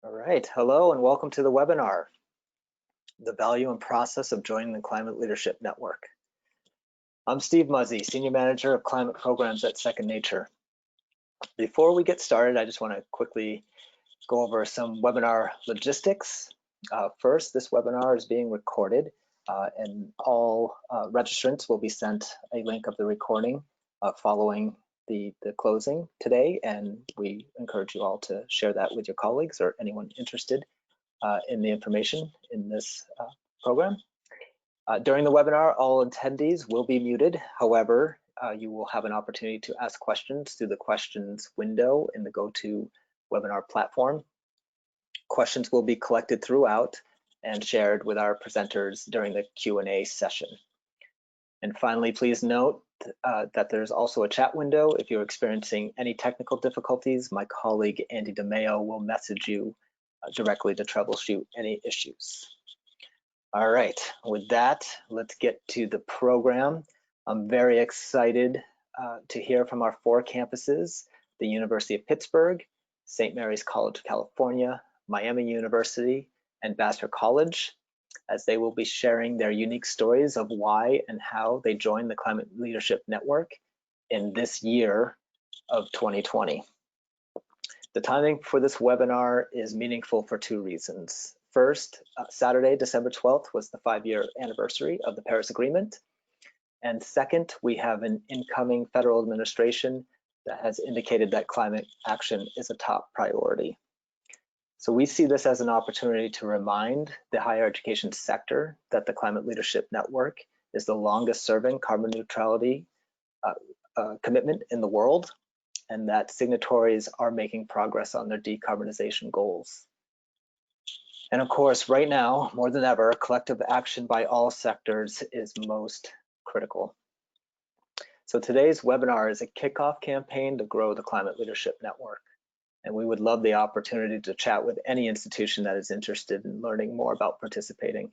All right, hello and welcome to the webinar, The Value and Process of Joining the Climate Leadership Network. I'm Steve Muzzy, Senior Manager of Climate Programs at Second Nature. Before we get started, I just want to quickly go over some webinar logistics. First, this webinar is being recorded and all registrants will be sent a link of the recording following the closing today, and we encourage you all to share that with your colleagues or anyone interested in the information in this program. During the webinar, all attendees will be muted. However, you will have an opportunity to ask questions through the questions window in the GoToWebinar platform. Questions will be collected throughout and shared with our presenters during the Q&A session. And finally, please note that there's also a chat window. If you're experiencing any technical difficulties, my colleague Andy DeMeo will message you directly to troubleshoot any issues. All right, with that, let's get to the program. I'm very excited to hear from our 4 campuses, the University of Pittsburgh, St. Mary's College, California, Miami University, and Vassar College, as they will be sharing their unique stories of why and how they joined the Climate Leadership Network in this year of 2020. The timing for this webinar is meaningful for 2 reasons. First, Saturday, December 12th was the 5-year anniversary of the Paris Agreement. And second, we have an incoming federal administration that has indicated that climate action is a top priority. So we see this as an opportunity to remind the higher education sector that the Climate Leadership Network is the longest serving carbon neutrality commitment in the world, and that signatories are making progress on their decarbonization goals. And of course, right now, more than ever, collective action by all sectors is most critical. So today's webinar is a kickoff campaign to grow the Climate Leadership Network. And we would love the opportunity to chat with any institution that is interested in learning more about participating.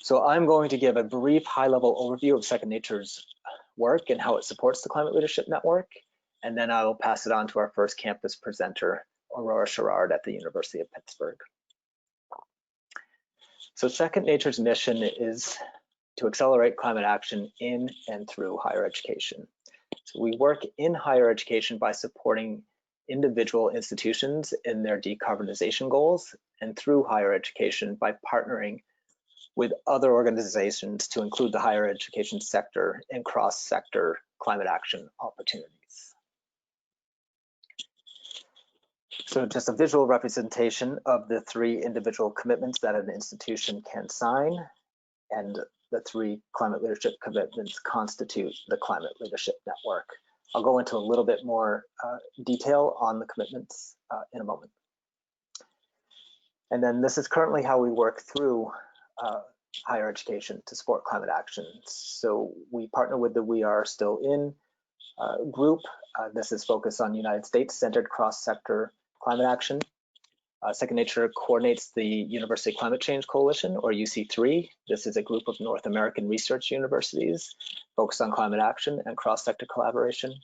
So I'm going to give a brief high-level overview of Second Nature's work and how it supports the Climate Leadership Network. And then I will pass it on to our first campus presenter, Aurora Sharrard at the University of Pittsburgh. So Second Nature's mission is to accelerate climate action in and through higher education. So we work in higher education by supporting individual institutions in their decarbonization goals, and through higher education by partnering with other organizations to include the higher education sector and cross-sector climate action opportunities. So just a visual representation of the 3 individual commitments that an institution can sign, and the 3 climate leadership commitments constitute the Climate Leadership Network. I'll go into a little bit more detail on the commitments in a moment. And then this is currently how we work through higher education to support climate action. So we partner with the We Are Still In group. This is focused on United States-centered cross-sector climate action. Second Nature coordinates the University Climate Change Coalition, or UC3. This is a group of North American research universities focused on climate action and cross-sector collaboration.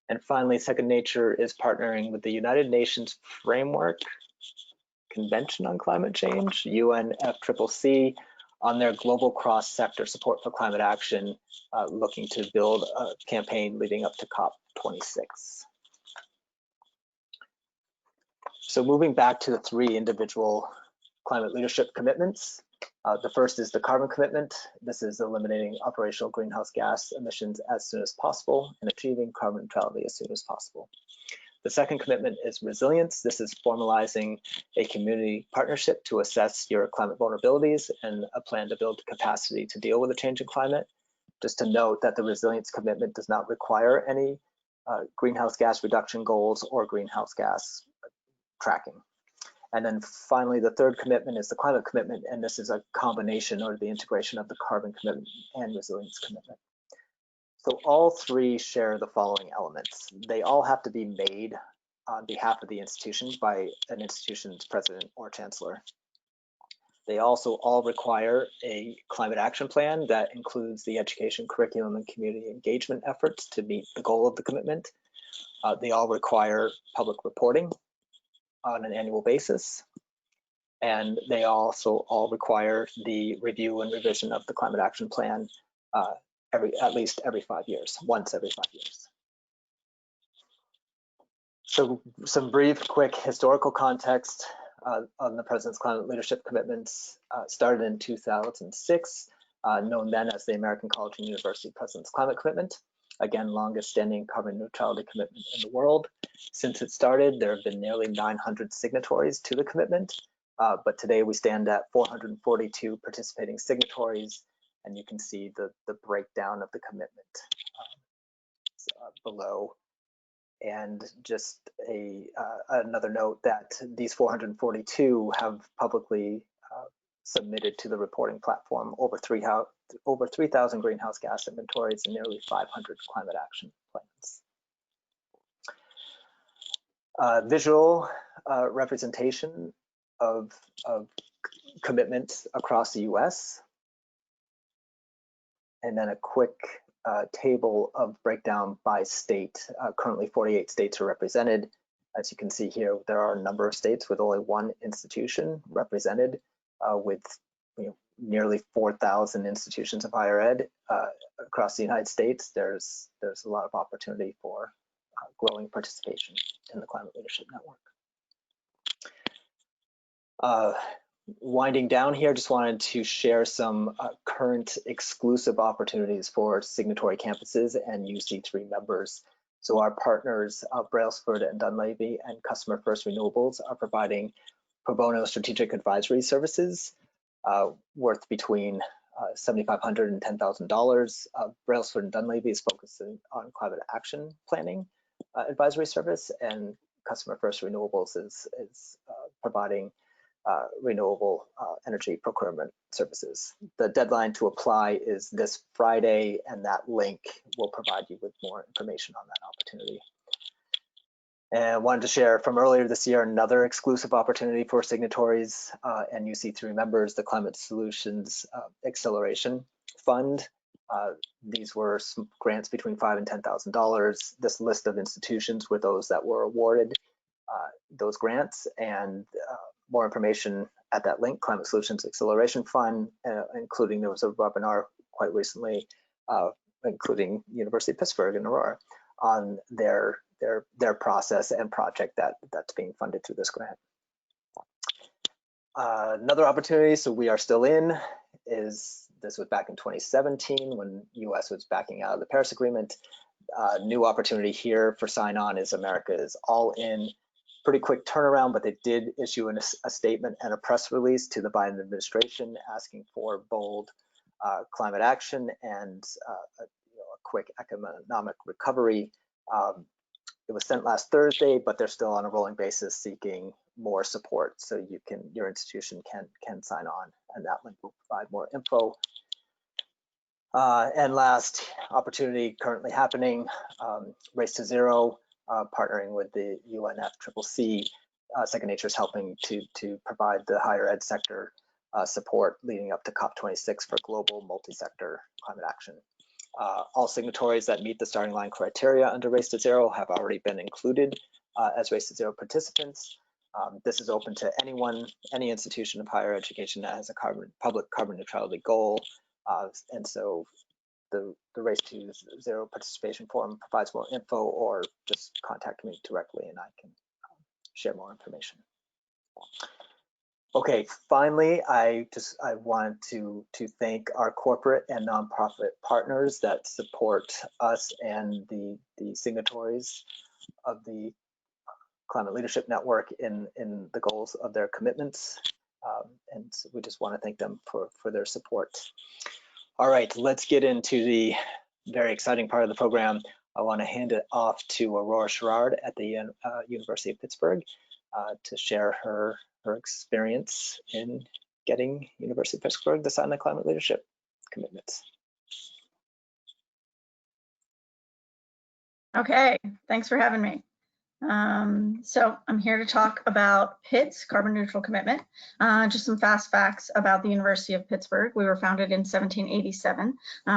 And finally, Second Nature is partnering with the United Nations Framework Convention on Climate Change, UNFCCC, on their global cross-sector support for climate action, looking to build a campaign leading up to COP26. So moving back to the 3 individual climate leadership commitments. The first is the carbon commitment. This is eliminating operational greenhouse gas emissions as soon as possible and achieving carbon neutrality as soon as possible. The second commitment is resilience. This is formalizing a community partnership to assess your climate vulnerabilities and a plan to build capacity to deal with a changing climate. Just to note that the resilience commitment does not require any greenhouse gas reduction goals or greenhouse gas tracking. And then finally, the third commitment is the climate commitment, and this is a combination or the integration of the carbon commitment and resilience commitment. So all 3 share the following elements. They all have to be made on behalf of the institution by an institution's president or chancellor. They also all require a climate action plan that includes the education, curriculum, and community engagement efforts to meet the goal of the commitment. They all require public reporting. on an annual basis. And they also all require the review and revision of the climate action plan at least every 5 years, once every 5 years. So some brief, quick historical context on the President's climate leadership commitments. Started in 2006, known then as the American College and University President's Climate Commitment. Again, longest standing carbon neutrality commitment in the world. Since it started, there have been nearly 900 signatories to the commitment, but today we stand at 442 participating signatories, and you can see the breakdown of the commitment below. And just another note that these 442 have publicly submitted to the reporting platform over 3,000 greenhouse gas inventories and nearly 500 climate action plans. Visual representation of commitments across the US. And then a quick table of breakdown by state. Currently 48 states are represented. As you can see here, there are a number of states with only one institution represented, with nearly 4,000 institutions of higher ed across the United States. There's a lot of opportunity for growing participation in the Climate Leadership Network. Winding down here, just wanted to share some current exclusive opportunities for signatory campuses and UC3 members. So our partners, Brailsford and Dunleavy and Customer First Renewables, are providing pro bono strategic advisory services worth between $7,500 and $10,000. Brailsford and Dunleavy is focusing on climate action planning advisory service, and Customer First Renewables is providing renewable energy procurement services. The deadline to apply is this Friday, and that link will provide you with more information on that opportunity. And I wanted to share from earlier this year another exclusive opportunity for signatories and UC3 members, the Climate Solutions Acceleration Fund. These were some grants between $5,000 and $10,000. This list of institutions were those that were awarded those grants, and more information at that link, Climate Solutions Acceleration Fund, including there was a webinar quite recently, including University of Pittsburgh and Aurora, on their process and project that's being funded through this grant. Another opportunity, so we are still in, this was back in 2017 when US was backing out of the Paris Agreement. New opportunity here for sign on is America is all in. Pretty quick turnaround, but they did issue a statement and a press release to the Biden administration asking for bold climate action and a quick economic recovery. It was sent last Thursday, but they're still on a rolling basis seeking more support, so your institution can sign on, and that link will provide more info. And last opportunity currently happening, Race to Zero. Partnering with the UNFCCC, Second Nature is helping to provide the higher ed sector support leading up to COP26 for global multi-sector climate action. All signatories that meet the starting line criteria under Race to Zero have already been included as Race to Zero participants. This is open to anyone, any institution of higher education that has a public carbon neutrality goal, and so the Race to Zero participation form provides more info, or just contact me directly and I can share more information. Okay, finally, I wanted to thank our corporate and nonprofit partners that support us and the signatories of the Climate Leadership Network in the goals of their commitments. And so we just want to thank them for their support. All right, let's get into the very exciting part of the program. I want to hand it off to Aurora Sharrard at the University of Pittsburgh to share her experience in getting University of Pittsburgh to sign the climate leadership commitments. Okay, thanks for having me. So I'm here to talk about Pitt's carbon neutral commitment. Just some fast facts about the University of Pittsburgh. We were founded in 1787.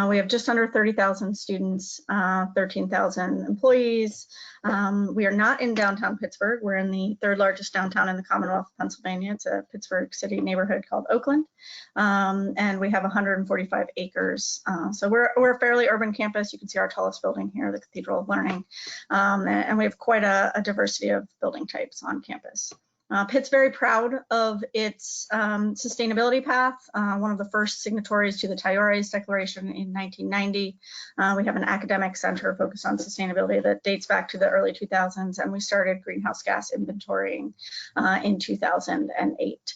We have just under 30,000 students, 13,000 employees. We are not in downtown Pittsburgh. We're in the third largest downtown in the Commonwealth of Pennsylvania. It's a Pittsburgh city neighborhood called Oakland. And we have 145 acres. So we're a fairly urban campus. You can see our tallest building here, the Cathedral of Learning. And we have quite a diversity of building types on campus. Pitt's very proud of its sustainability path, one of the first signatories to the Tiore's Declaration in 1990. We have an academic center focused on sustainability that dates back to the early 2000s, and we started greenhouse gas inventorying in 2008.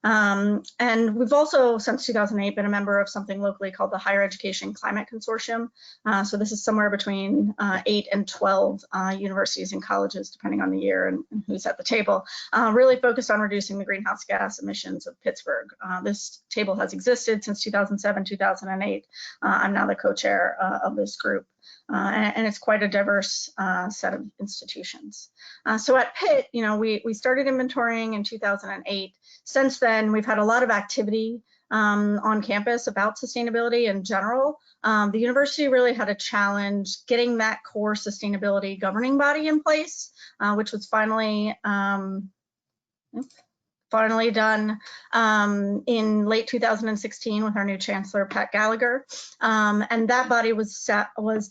And we've also, since 2008, been a member of something locally called the Higher Education Climate Consortium. So this is somewhere between 8 and 12 universities and colleges, depending on the year and who's at the table, really focused on reducing the greenhouse gas emissions of Pittsburgh. This table has existed since 2007, 2008. I'm now the co-chair of this group. And it's quite a diverse set of institutions. So at Pitt, we started inventorying in 2008. Since then, we've had a lot of activity on campus about sustainability in general. The university really had a challenge getting that core sustainability governing body in place, which was finally done in late 2016 with our new chancellor, Pat Gallagher. And that body was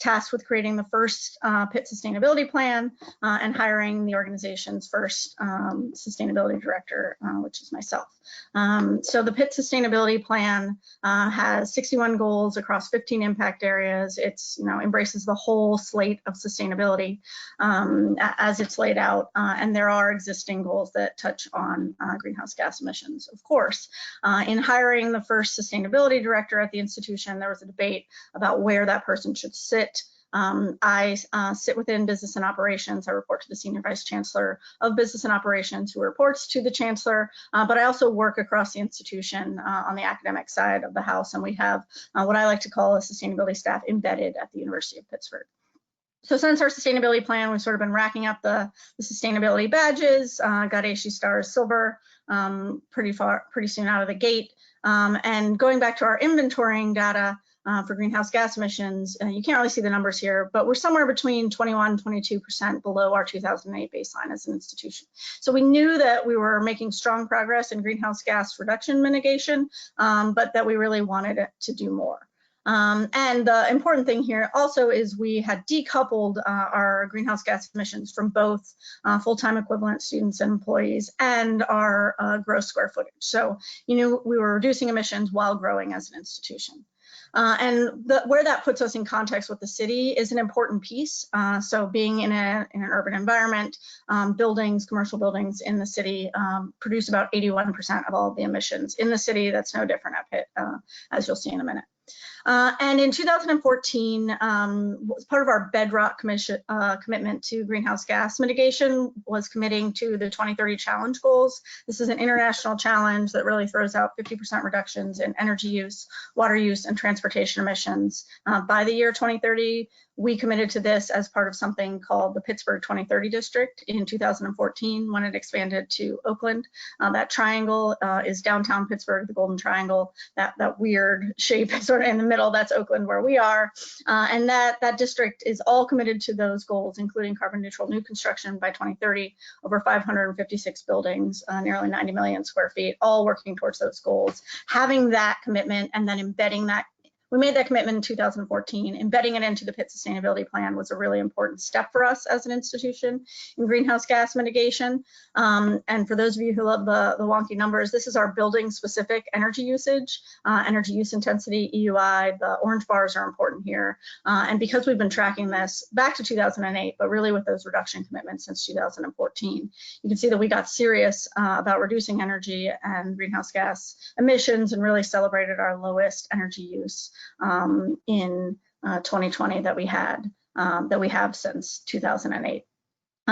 tasked with creating the first Pitt sustainability plan and hiring the organization's first sustainability director, which is myself. So the Pitt sustainability plan has 61 goals across 15 impact areas. It's, embraces the whole slate of sustainability as it's laid out. And there are existing goals that touch on greenhouse gas emissions, of course. In hiring the first sustainability director at the institution, there was a debate about where that person should sit. I sit within business and operations. I report to the senior vice chancellor of business and operations, who reports to the chancellor, but I also work across the institution on the academic side of the house, and we have what I like to call a sustainability staff embedded at the University of Pittsburgh. So since our sustainability plan, we've sort of been racking up the sustainability badges, got ASHI Stars Silver pretty soon out of the gate. And going back to our inventorying data for greenhouse gas emissions, you can't really see the numbers here, but we're somewhere between 21, 22% below our 2008 baseline as an institution. So we knew that we were making strong progress in greenhouse gas reduction mitigation, but that we really wanted to do more. And the important thing here also is we had decoupled our greenhouse gas emissions from both full-time equivalent students and employees and our gross square footage. So, we were reducing emissions while growing as an institution. And where that puts us in context with the city is an important piece. So being in an urban environment, commercial buildings in the city produce about 81% of all of the emissions in the city. That's no different at Pitt, as you'll see in a minute. And in 2014, as part of our bedrock commitment to greenhouse gas mitigation was committing to the 2030 challenge goals. This is an international challenge that really throws out 50% reductions in energy use, water use, and transportation emissions by the year 2030. We committed to this as part of something called the Pittsburgh 2030 District in 2014 when it expanded to Oakland. That triangle is downtown Pittsburgh, the Golden Triangle, that weird shape sort of in the middle, that's Oakland where we are. And that district is all committed to those goals, including carbon neutral new construction by 2030, over 556 buildings, nearly 90 million square feet, all working towards those goals. Having that commitment and then embedding that, we made that commitment in 2014. Embedding it into the Pitt Sustainability Plan was a really important step for us as an institution in greenhouse gas mitigation. And for those of you who love the wonky numbers, this is our building-specific energy usage, energy use intensity, EUI. The orange bars are important here. And because we've been tracking this back to 2008, but really with those reduction commitments since 2014, you can see that we got serious about reducing energy and greenhouse gas emissions and really celebrated our lowest energy use in 2020 that we have since 2008.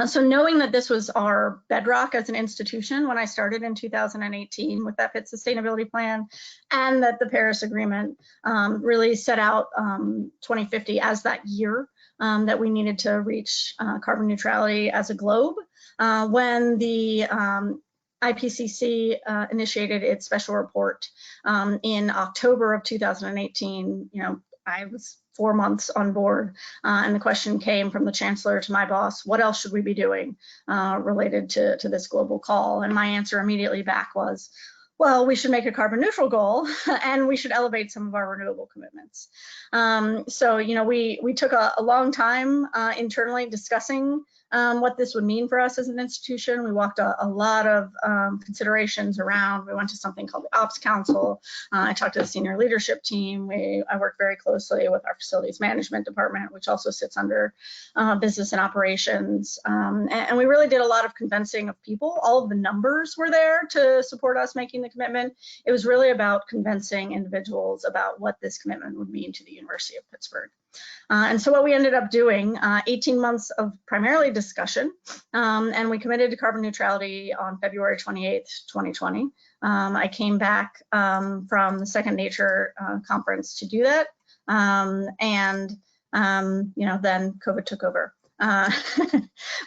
So knowing that this was our bedrock as an institution when I started in 2018 with that Pitt Sustainability Plan, and that the Paris Agreement really set out 2050 as that year that we needed to reach carbon neutrality as a globe. When the IPCC initiated its special report in October of 2018, I was 4 months on board, and the question came from the chancellor to my boss, what else should we be doing related to this global call? And my answer immediately back was, well, we should make a carbon neutral goal and we should elevate some of our renewable commitments. So, we took a long time internally discussing what this would mean for us as an institution. We walked a lot of considerations around. We went to something called the Ops Council. I talked to the senior leadership team. I worked very closely with our facilities management department, which also sits under business and operations. And we really did a lot of convincing of people. All of the numbers were there to support us making the commitment. It was really about convincing individuals about what this commitment would mean to the University of Pittsburgh. And so what we ended up doing, 18 months of primarily discussion, and we committed to carbon neutrality on February 28th, 2020. I came back from the Second Nature conference to do that, and then COVID took over.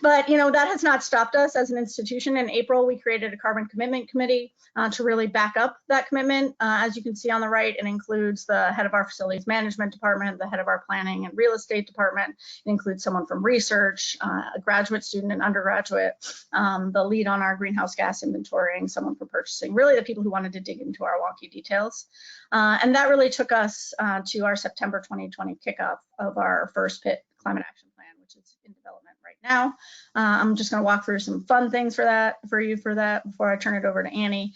But that has not stopped us as an institution. In April, we created a carbon commitment committee to really back up that commitment. As you can see on the right, it includes the head of our facilities management department, the head of our planning and real estate department. It includes someone from research, a graduate student and undergraduate, the lead on our greenhouse gas inventorying, someone for purchasing, really the people who wanted to dig into our wonky details. And that really took us to our September 2020 kickoff of our first PIT climate action plan, which is in development right now. I'm just going to walk through some fun things for you before I turn it over to Annie.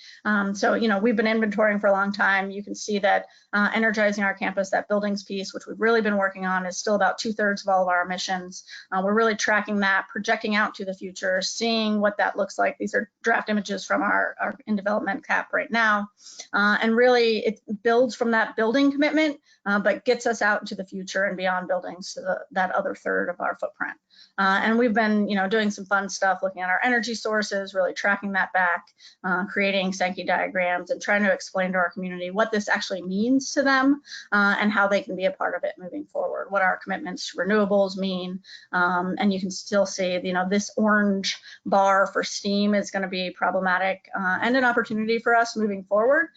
So, we've been inventorying for a long time. You can see that energizing our campus, that buildings piece, which we've really been working on, is still about 2/3 of all of our emissions. We're really tracking that, projecting out to the future, seeing what that looks like. These are draft images from our in development cap right now. And really, it builds from that building commitment, but gets us out into the future and beyond buildings to that other third of our footprint. And we've been, doing some fun stuff, looking at our energy sources, really tracking that back, creating Sankey diagrams and trying to explain to our community what this actually means to them and how they can be a part of it moving forward, what our commitments to renewables mean. And you can still see, this orange bar for steam is going to be problematic and an opportunity for us moving forward.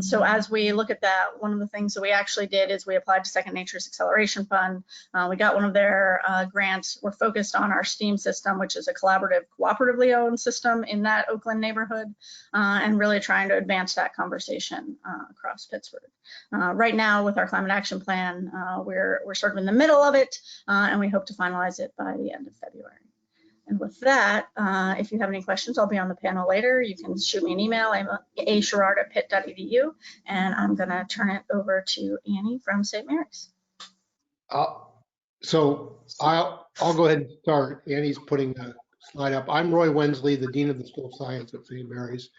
So as we look at that, one of the things that we actually did is we applied to Second Nature's Acceleration Fund. We got one of their grants. We're focused on our STEAM system, which is a cooperatively owned system in that Oakland neighborhood, and really trying to advance that conversation across Pittsburgh. Right now, with our climate action plan, we're sort of in the middle of it, and we hope to finalize it by the end of February. And with that, if you have any questions, I'll be on the panel later. You can shoot me an email. I'm a.sharrard@pitt.edu, and I'm going to turn it over to Annie from St. Mary's. So I'll go ahead and start. Annie's putting the slide up. I'm Roy Wensley, the Dean of the School of Science at St. Mary's,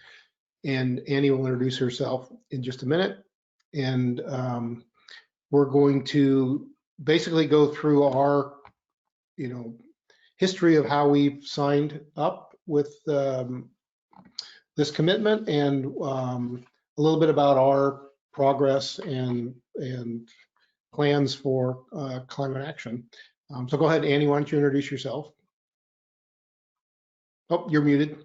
and Annie will introduce herself in just a minute. And we're going to basically go through our, history of how we've signed up with this commitment and a little bit about our progress and plans for climate action. So go ahead, Annie, why don't you introduce yourself? Oh, you're muted.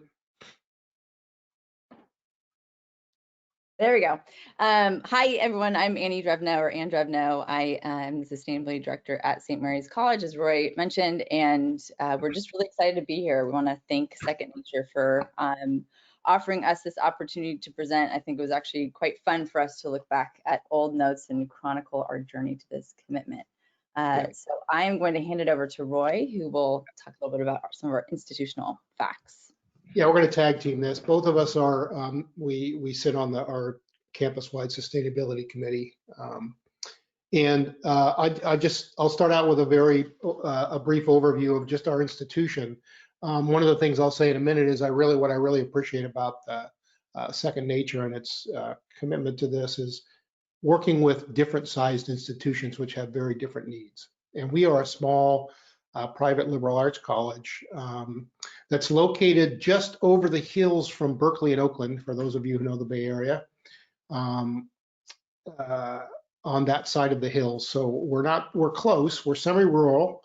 There we go. Hi, everyone. I'm Annie Drevno, or Ann Drevno. I am the Sustainability Director at St. Mary's College, as Roy mentioned, and we're just really excited to be here. We want to thank Second Nature for offering us this opportunity to present. I think it was actually quite fun for us to look back at old notes and chronicle our journey to this commitment. So I'm going to hand it over to Roy, who will talk a little bit about some of our institutional facts. Yeah, we're going to tag team this. Both of us are, we sit on our campus-wide sustainability committee. I'll start out with a brief overview of just our institution. One of the things I'll say in a minute is what I really appreciate about Second Nature and its commitment to this is working with different sized institutions which have very different needs. And we are a small private liberal arts college that's located just over the hills from Berkeley and Oakland, for those of you who know the Bay Area. on that side of the hills. So we're close. We're semi-rural,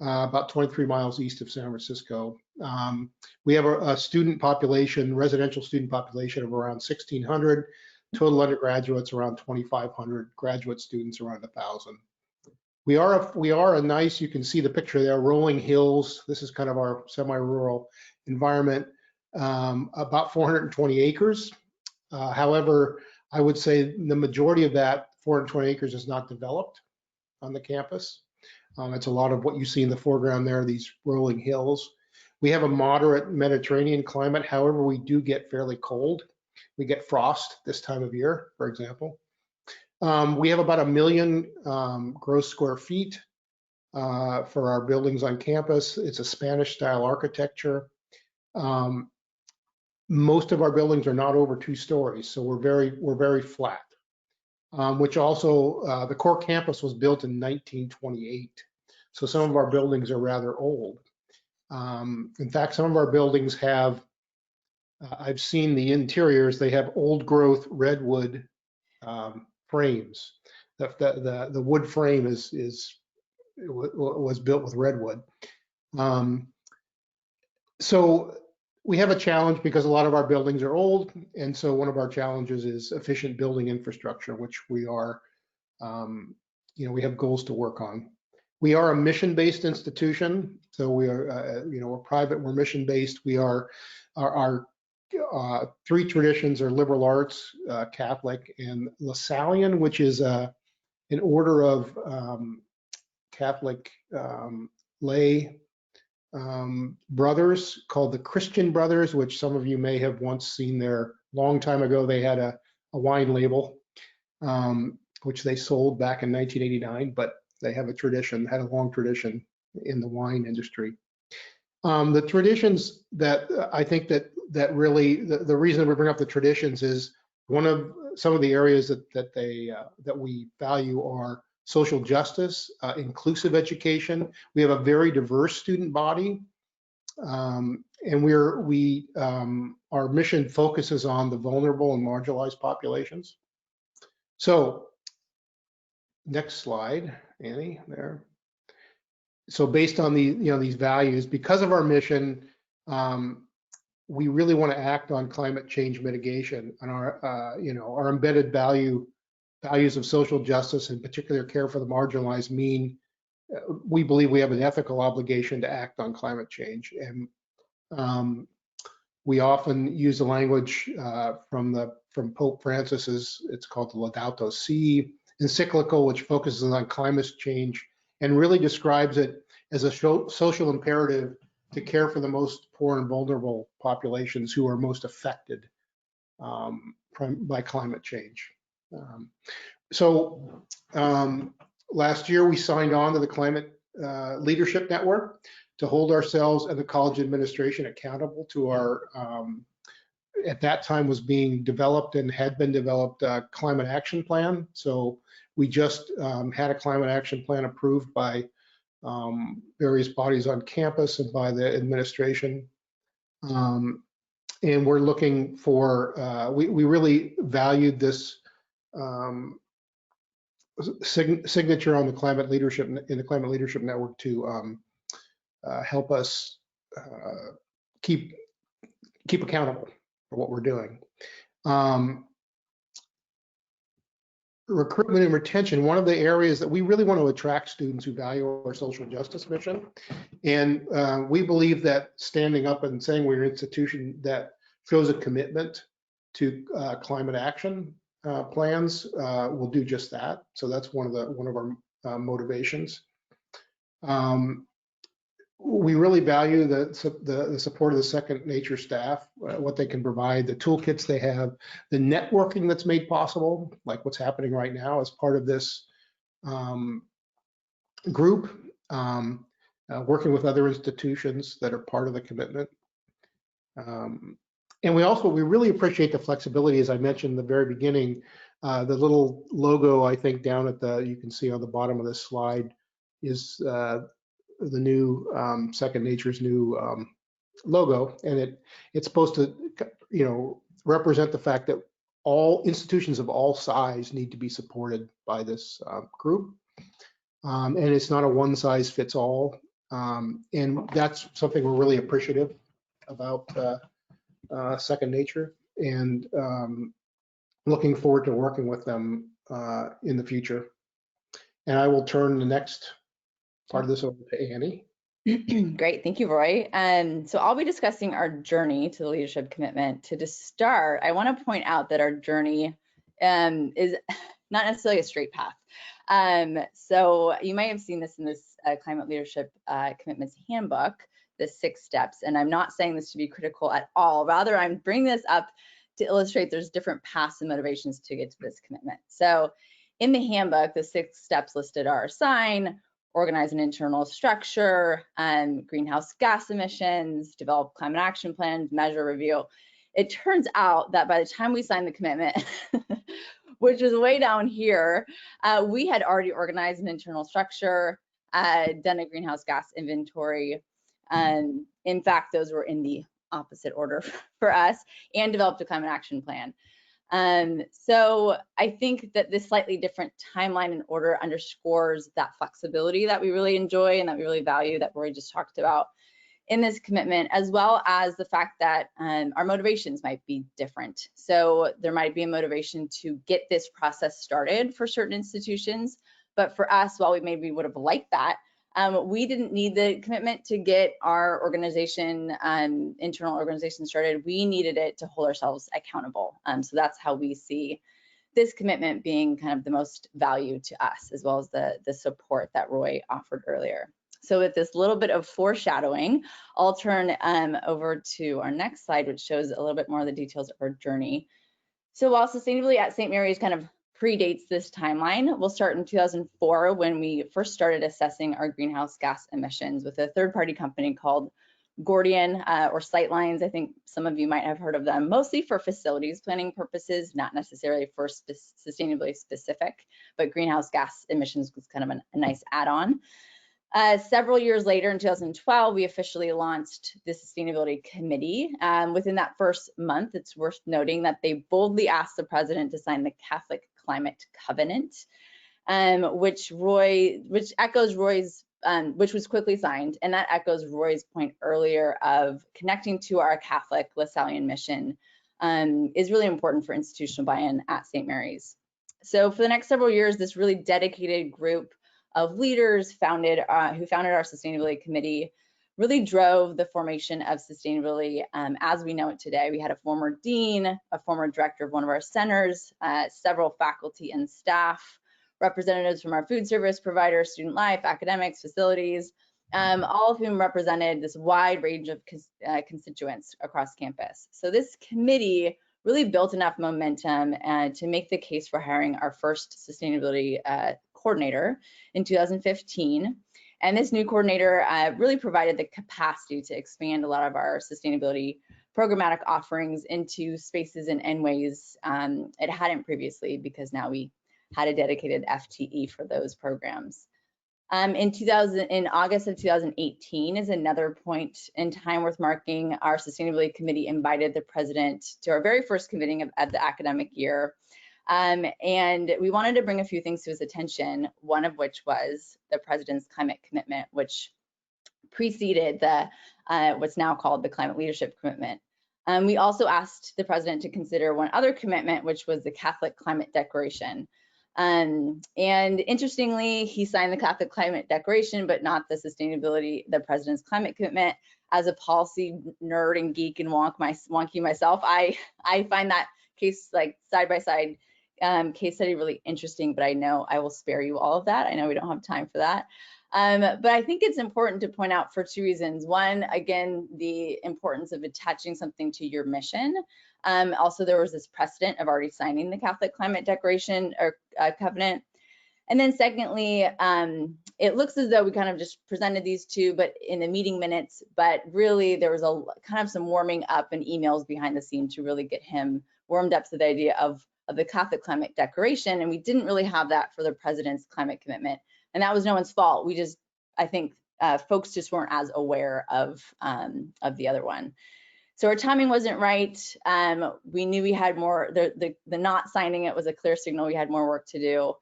about 23 miles east of San Francisco. We have a student population, residential student population of around 1,600, total undergraduates around 2,500, graduate students around 1,000. We are a nice, you can see the picture there, rolling hills. This is kind of our semi-rural environment, about 420 acres. However, I would say the majority of that 420 acres is not developed on the campus. It's a lot of what you see in the foreground there, these rolling hills. We have a moderate Mediterranean climate. However, we do get fairly cold. We get frost this time of year, for example. We have about 1 million gross square feet for our buildings on campus. It's a Spanish style architecture. Most of our buildings are not over 2 stories, so we're very flat. Which also, the core campus was built in 1928. So some of our buildings are rather old. In fact, some of our buildings have, I've seen the interiors, they have old growth redwood frames. The wood frame was built with redwood. So we have a challenge because a lot of our buildings are old, and so one of our challenges is efficient building infrastructure, which we are, we have goals to work on. We are a mission-based institution, so we are, we're private, we're mission-based. We are, our 3 traditions are liberal arts, Catholic, and Lasallian, which is an order of Catholic lay brothers called the Christian Brothers, which some of you may have once seen there. Long time ago, they had a wine label, which they sold back in 1989, but they have a tradition, had a long tradition in the wine industry. The traditions that I think that really, the reason we bring up the traditions is some of the areas that we value are social justice, inclusive education. We have a very diverse student body, and our mission focuses on the vulnerable and marginalized populations. So, next slide, Annie, there. So based on these values, because of our mission, we really want to act on climate change mitigation and our embedded values of social justice, in particular care for the marginalized, mean we believe we have an ethical obligation to act on climate change. And we often use the language from Pope Francis's, it's called the Laudato Si encyclical, which focuses on climate change and really describes it as a social imperative to care for the most poor and vulnerable populations who are most affected by climate change. Last year we signed on to the Climate Leadership Network to hold ourselves and the college administration accountable to our, at that time was being developed and had been developed, climate action plan. So we just had a climate action plan approved by various bodies on campus and by the administration. And we're looking for, we really valued this signature on the Climate Leadership, in the Climate Leadership Network to help us keep accountable for what we're doing. Recruitment and retention, one of the areas that we really want to attract students who value our social justice mission. And we believe that standing up and saying we're an institution that shows a commitment to climate action plans will do just that. So that's one of our motivations. We really value the support of the Second Nature staff, what they can provide, the toolkits they have, the networking that's made possible, like what's happening right now as part of this group, working with other institutions that are part of the commitment. And we really appreciate the flexibility, as I mentioned in the very beginning. The little logo, I think, down at you can see on the bottom of this slide is the new Second Nature's new logo, and it's supposed to represent the fact that all institutions of all size need to be supported by this group. And it's not a one size fits all. And that's something we're really appreciative about Second Nature, and looking forward to working with them in the future. And I will turn the next part of this over to Annie. Great, thank you, Roy. So I'll be discussing our journey to the leadership commitment. To start, I want to point out that our journey is not necessarily a straight path. So you might have seen this in this Climate Leadership Commitments Handbook, the 6 steps, and I'm not saying this to be critical at all. Rather, I'm bringing this up to illustrate there's different paths and motivations to get to this commitment. So in the handbook, the 6 steps listed are assign, organize an internal structure, greenhouse gas emissions, develop climate action plans, measure, review. It turns out that by the time we signed the commitment, which is way down here, we had already organized an internal structure, done a greenhouse gas inventory. In fact, those were in the opposite order for us, and developed a climate action plan. So I think that this slightly different timeline and order underscores that flexibility that we really enjoy and that we really value, that Rory just talked about in this commitment, as well as the fact that our motivations might be different. So there might be a motivation to get this process started for certain institutions, but for us, while we maybe would have liked that, we didn't need the commitment to get our organization, internal organization started. We needed it to hold ourselves accountable. So that's how we see this commitment being kind of the most value to us, as well as the support that Roy offered earlier. So with this little bit of foreshadowing, I'll turn over to our next slide, which shows a little bit more of the details of our journey. So while Sustainability at St. Mary's kind of predates this timeline, we'll start in 2004 when we first started assessing our greenhouse gas emissions with a third-party company called Gordian or Sightlines. I think some of you might have heard of them, mostly for facilities planning purposes, not necessarily for sustainability specific, but greenhouse gas emissions was kind of a nice add-on. Several years later, in 2012, we officially launched the Sustainability Committee. Within that first month, it's worth noting that they boldly asked the president to sign the Catholic Climate Covenant, which echoes Roy's, which was quickly signed, and that echoes Roy's point earlier of connecting to our Catholic Lasallian mission is really important for institutional buy-in at St. Mary's. So for the next several years, this really dedicated group of leaders who founded our Sustainability Committee really drove the formation of sustainability as we know it today. We had a former dean, a former director of one of our centers, several faculty and staff, representatives from our food service providers, student life, academics, facilities, all of whom represented this wide range of constituents across campus. So this committee really built enough momentum to make the case for hiring our first sustainability coordinator in 2015. And this new coordinator really provided the capacity to expand a lot of our sustainability programmatic offerings into spaces and ways it hadn't previously, because now we had a dedicated FTE for those programs. In August of 2018 is another point in time worth marking. Our Sustainability Committee invited the president to our very first convening of the academic year. And we wanted to bring a few things to his attention, one of which was the president's climate commitment, which preceded the what's now called the Climate Leadership Commitment. We also asked the president to consider one other commitment, which was the Catholic Climate Declaration. And interestingly, he signed the Catholic Climate Declaration, but not the president's climate commitment. As a policy nerd and geek and wonky myself, I find that case, like side by side case study, really interesting, but I know I will spare you all of that. I know we don't have time for that. But I think it's important to point out for 2 reasons. One, again, the importance of attaching something to your mission. Also, there was this precedent of already signing the Catholic Climate Declaration or Covenant. And then secondly, it looks as though we kind of just presented these two, but in the meeting minutes, but really there was a kind of some warming up and emails behind the scene to really get him warmed up to the idea of the Catholic Climate Declaration. And we didn't really have that for the president's climate commitment. And that was no one's fault. We just, I think folks just weren't as aware of the other one. So our timing wasn't right. We knew we had more, the not signing it was a clear signal we had more work to do.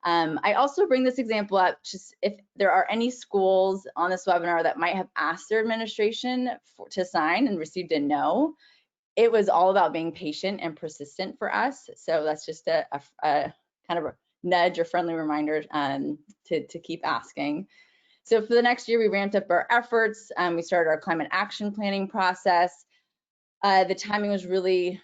I also bring this example up just if there are any schools on this webinar that might have asked their administration to sign and received a no. It was all about being patient and persistent for us. So that's just a kind of a nudge or friendly reminder to keep asking. So for the next year, we ramped up our efforts. We started our climate action planning process. The timing was really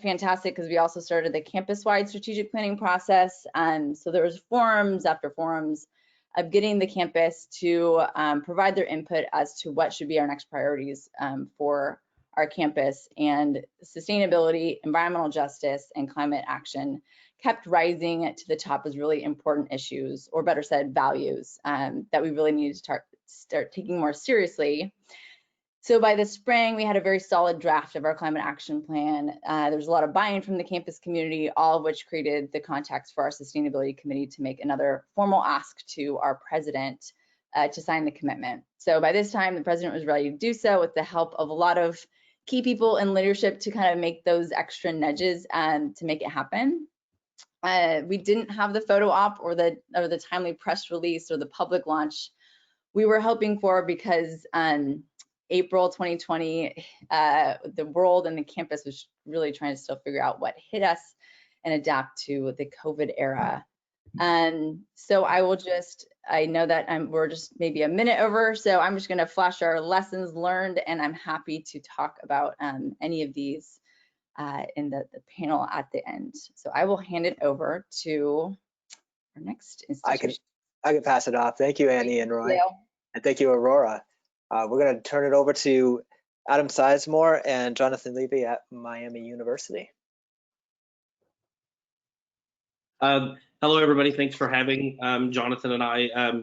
fantastic because we also started the campus-wide strategic planning process. So there was forums after forums of getting the campus to provide their input as to what should be our next priorities for our campus, and sustainability, environmental justice, and climate action kept rising to the top as really important issues, or better said, values that we really needed to start taking more seriously. So by the spring, we had a very solid draft of our climate action plan. There was a lot of buy-in from the campus community, all of which created the context for our sustainability committee to make another formal ask to our president to sign the commitment. So by this time, the president was ready to do so with the help of a lot of key people in leadership to kind of make those extra nudges to make it happen. We didn't have the photo op or the timely press release or the public launch we were hoping for, because April 2020, the world and the campus was really trying to still figure out what hit us and adapt to the COVID era. So I know that we're just maybe a minute over, so I'm just gonna flash our lessons learned, and I'm happy to talk about any of these in the panel at the end. So I will hand it over to our next institution. I can pass it off. Thank you, Annie and Roy. And thank you, Aurora. We're going to turn it over to Adam Sizemore and Jonathan Levy at Miami University. Hello, everybody. Thanks for having Jonathan and I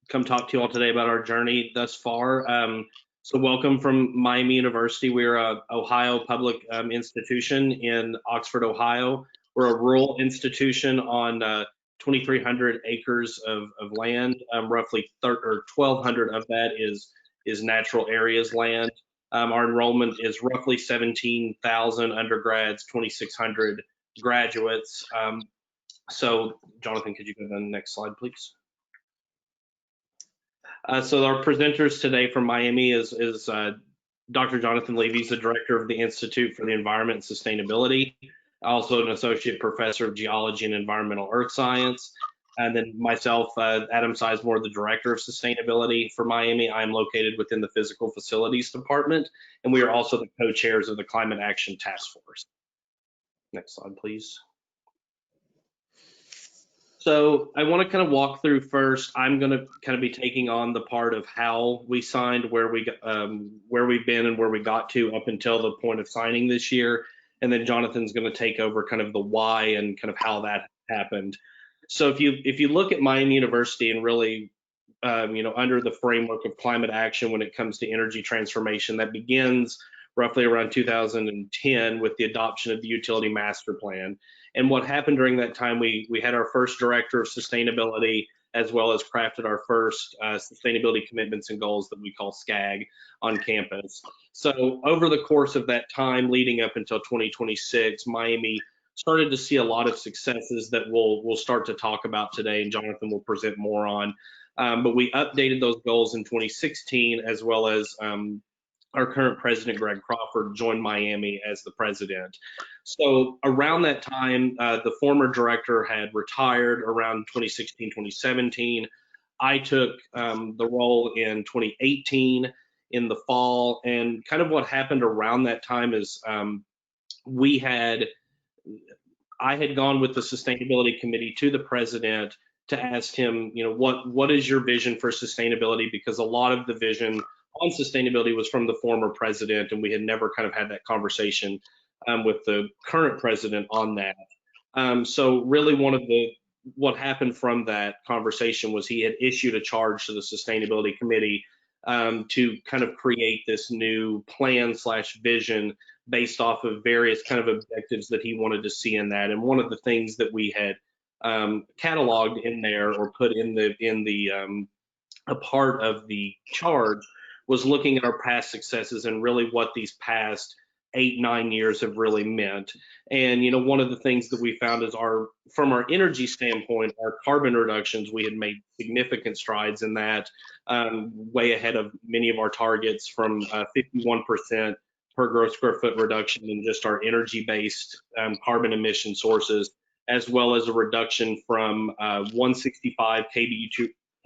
come talk to you all today about our journey thus far. So welcome from Miami University. We're an Ohio public institution in Oxford, Ohio. We're a rural institution on 2,300 acres of land. Roughly 1,200 of that is natural areas land. Our enrollment is roughly 17,000 undergrads, 2,600 graduates. So Jonathan, could you go to the next slide, please? So our presenters today from Miami is Dr. Jonathan Levy. He's the director of the Institute for the Environment and Sustainability, also an associate professor of geology and environmental earth science. And then myself, Adam Sizemore, the director of sustainability for Miami. I'm located within the physical facilities department, and we are also the co-chairs of the Climate Action Task Force. Next slide, please. So I want to kind of walk through first. I'm going to kind of be taking on the part of how we signed, where we've been and where we got to up until the point of signing this year. And then Jonathan's going to take over kind of the why and kind of how that happened. So if you look at Miami University and really, under the framework of climate action when it comes to energy transformation, that begins roughly around 2010 with the adoption of the Utility Master Plan. And what happened during that time, we had our first director of sustainability, as well as crafted our first sustainability commitments and goals that we call SCAG on campus. So over the course of that time leading up until 2026, Miami started to see a lot of successes that we'll start to talk about today, and Jonathan will present more on. But we updated those goals in 2016, as well as our current president, Greg Crawford, joined Miami as the president. So around that time, the former director had retired around 2016, 2017. I took the role in 2018 in the fall, and kind of what happened around that time is I had gone with the sustainability committee to the president to ask him, what is your vision for sustainability? Because a lot of the vision on sustainability was from the former president, and we had never kind of had that conversation with the current president on that. So really what happened from that conversation was he had issued a charge to the sustainability committee to kind of create this new plan / vision based off of various kind of objectives that he wanted to see in that. And one of the things that we had cataloged in there or put in a part of the charge was looking at our past successes and really what these past 8-9 years have really meant. And one of the things that we found is from our energy standpoint, our carbon reductions, we had made significant strides in that, way ahead of many of our targets, from 51% per gross square foot reduction in just our energy-based carbon emission sources, as well as a reduction from 165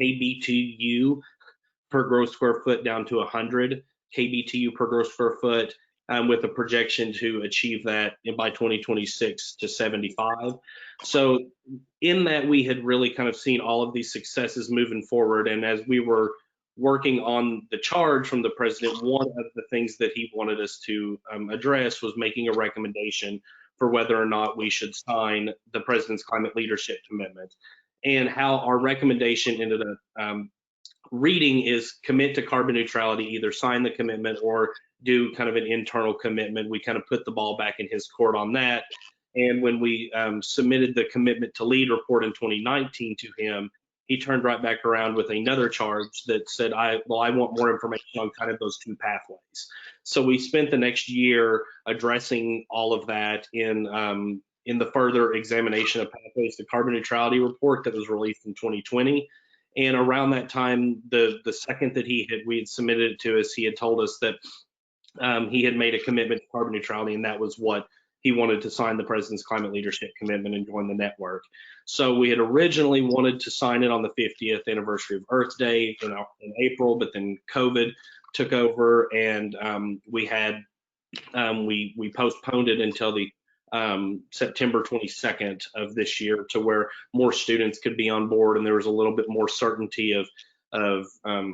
kBTU per gross square foot down to 100 kBTU per gross square foot, with a projection to achieve that by 2026 to 75. So in that, we had really kind of seen all of these successes moving forward. And as we were working on the charge from the president, one of the things that he wanted us to address was making a recommendation for whether or not we should sign the president's climate leadership commitment. And how our recommendation ended up reading is commit to carbon neutrality, either sign the commitment or do kind of an internal commitment. We kind of put the ball back in his court on that. And when we submitted the commitment to lead report in 2019 to him, he turned right back around with another charge that said, I want more information on kind of those two pathways. So we spent the next year addressing all of that in the further examination of pathways to carbon neutrality report that was released in 2020. And around that time, the second that we had submitted it to us, he had told us that he had made a commitment to carbon neutrality, and that was what he wanted to sign the president's climate leadership commitment and join the network. So we had originally wanted to sign it on the 50th anniversary of Earth Day in April, but then COVID took over, and we postponed it until the September 22nd of this year, to where more students could be on board, and there was a little bit more certainty of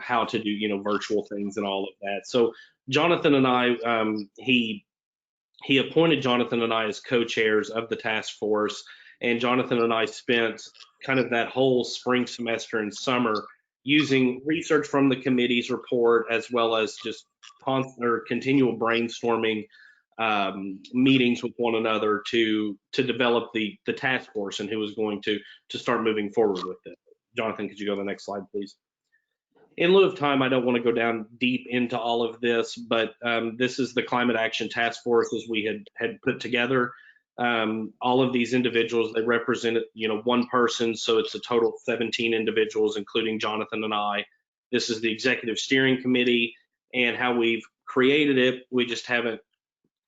how to do virtual things and all of that. So Jonathan and I, he appointed Jonathan and I as co-chairs of the task force, and Jonathan and I spent kind of that whole spring semester and summer using research from the committee's report, as well as just continual brainstorming meetings with one another to develop the task force and who was going to start moving forward with it. Jonathan, could you go to the next slide, please? In lieu of time, I don't want to go down deep into all of this, but this is the Climate Action Task Force as we had put together. All of these individuals, they represent one person, so it's a total of 17 individuals, including Jonathan and I. This is the Executive Steering Committee, and how we've created it, we just haven't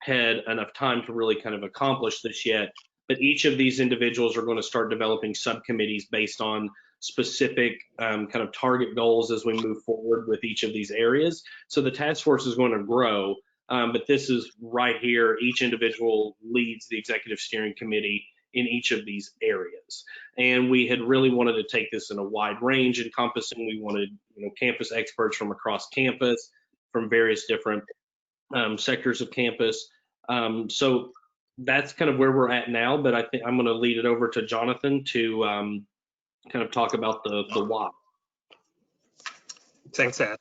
had enough time to really kind of accomplish this yet. But each of these individuals are going to start developing subcommittees based on specific kind of target goals as we move forward with each of these areas. So the task force is going to grow, but this is right here. Each individual leads the executive steering committee in each of these areas. And we had really wanted to take this in a wide range encompassing. We wanted campus experts from across campus, from various different sectors of campus. So that's kind of where we're at now, but I think I'm going to lead it over to Jonathan to kind of talk about the why. Thanks, Ed.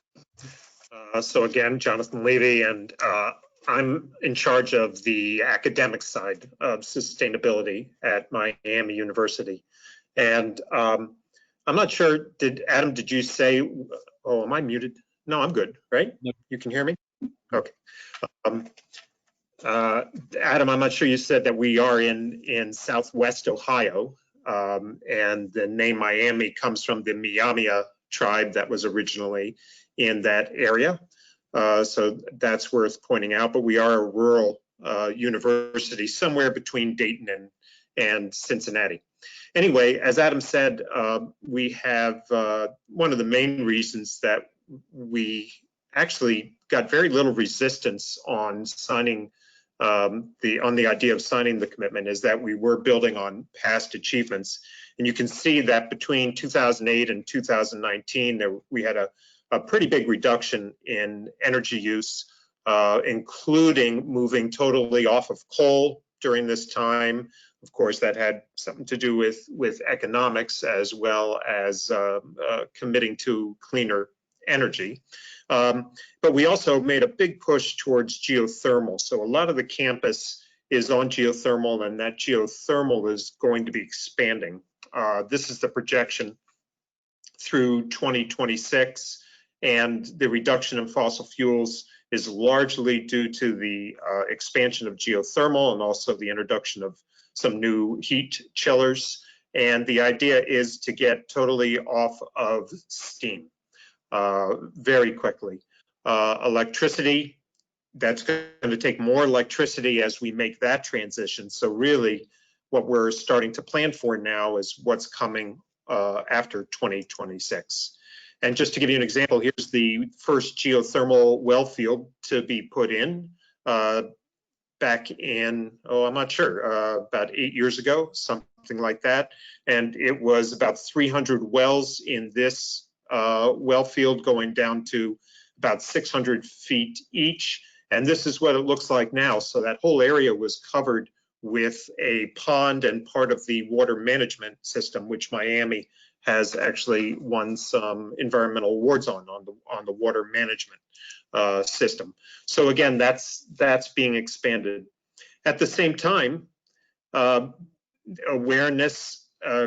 So again, Jonathan Levy, and I'm in charge of the academic side of sustainability at Miami University. And I'm not sure, Adam, did you say, oh, am I muted? No, I'm good, right? Yep. You can hear me? Okay. Adam, I'm not sure, you said that we are in Southwest Ohio. And the name Miami comes from the Miami tribe that was originally in that area. So that's worth pointing out, but we are a rural university somewhere between Dayton and Cincinnati. Anyway, as Adam said, we have one of the main reasons that we actually got very little resistance on signing on the idea of signing the commitment is that we were building on past achievements. And you can see that between 2008 and 2019, we had a pretty big reduction in energy use, including moving totally off of coal during this time. Of course, that had something to do with economics as well as committing to cleaner energy. But we also made a big push towards geothermal. So a lot of the campus is on geothermal, and that geothermal is going to be expanding. This is the projection through 2026. And the reduction in fossil fuels is largely due to the expansion of geothermal and also the introduction of some new heat chillers. And the idea is to get totally off of steam very quickly. Electricity, that's going to take more electricity as we make that transition. So really what we're starting to plan for now is what's coming after 2026. And just to give you an example, here's the first geothermal well field to be put in back in, I'm not sure, about 8 years ago, something like that. And it was about 300 wells in this well field going down to about 600 feet each. And this is what it looks like now. So that whole area was covered with a pond and part of the water management system, which Miami has actually won some environmental awards on the water management system. So again, that's being expanded. At the same time, awareness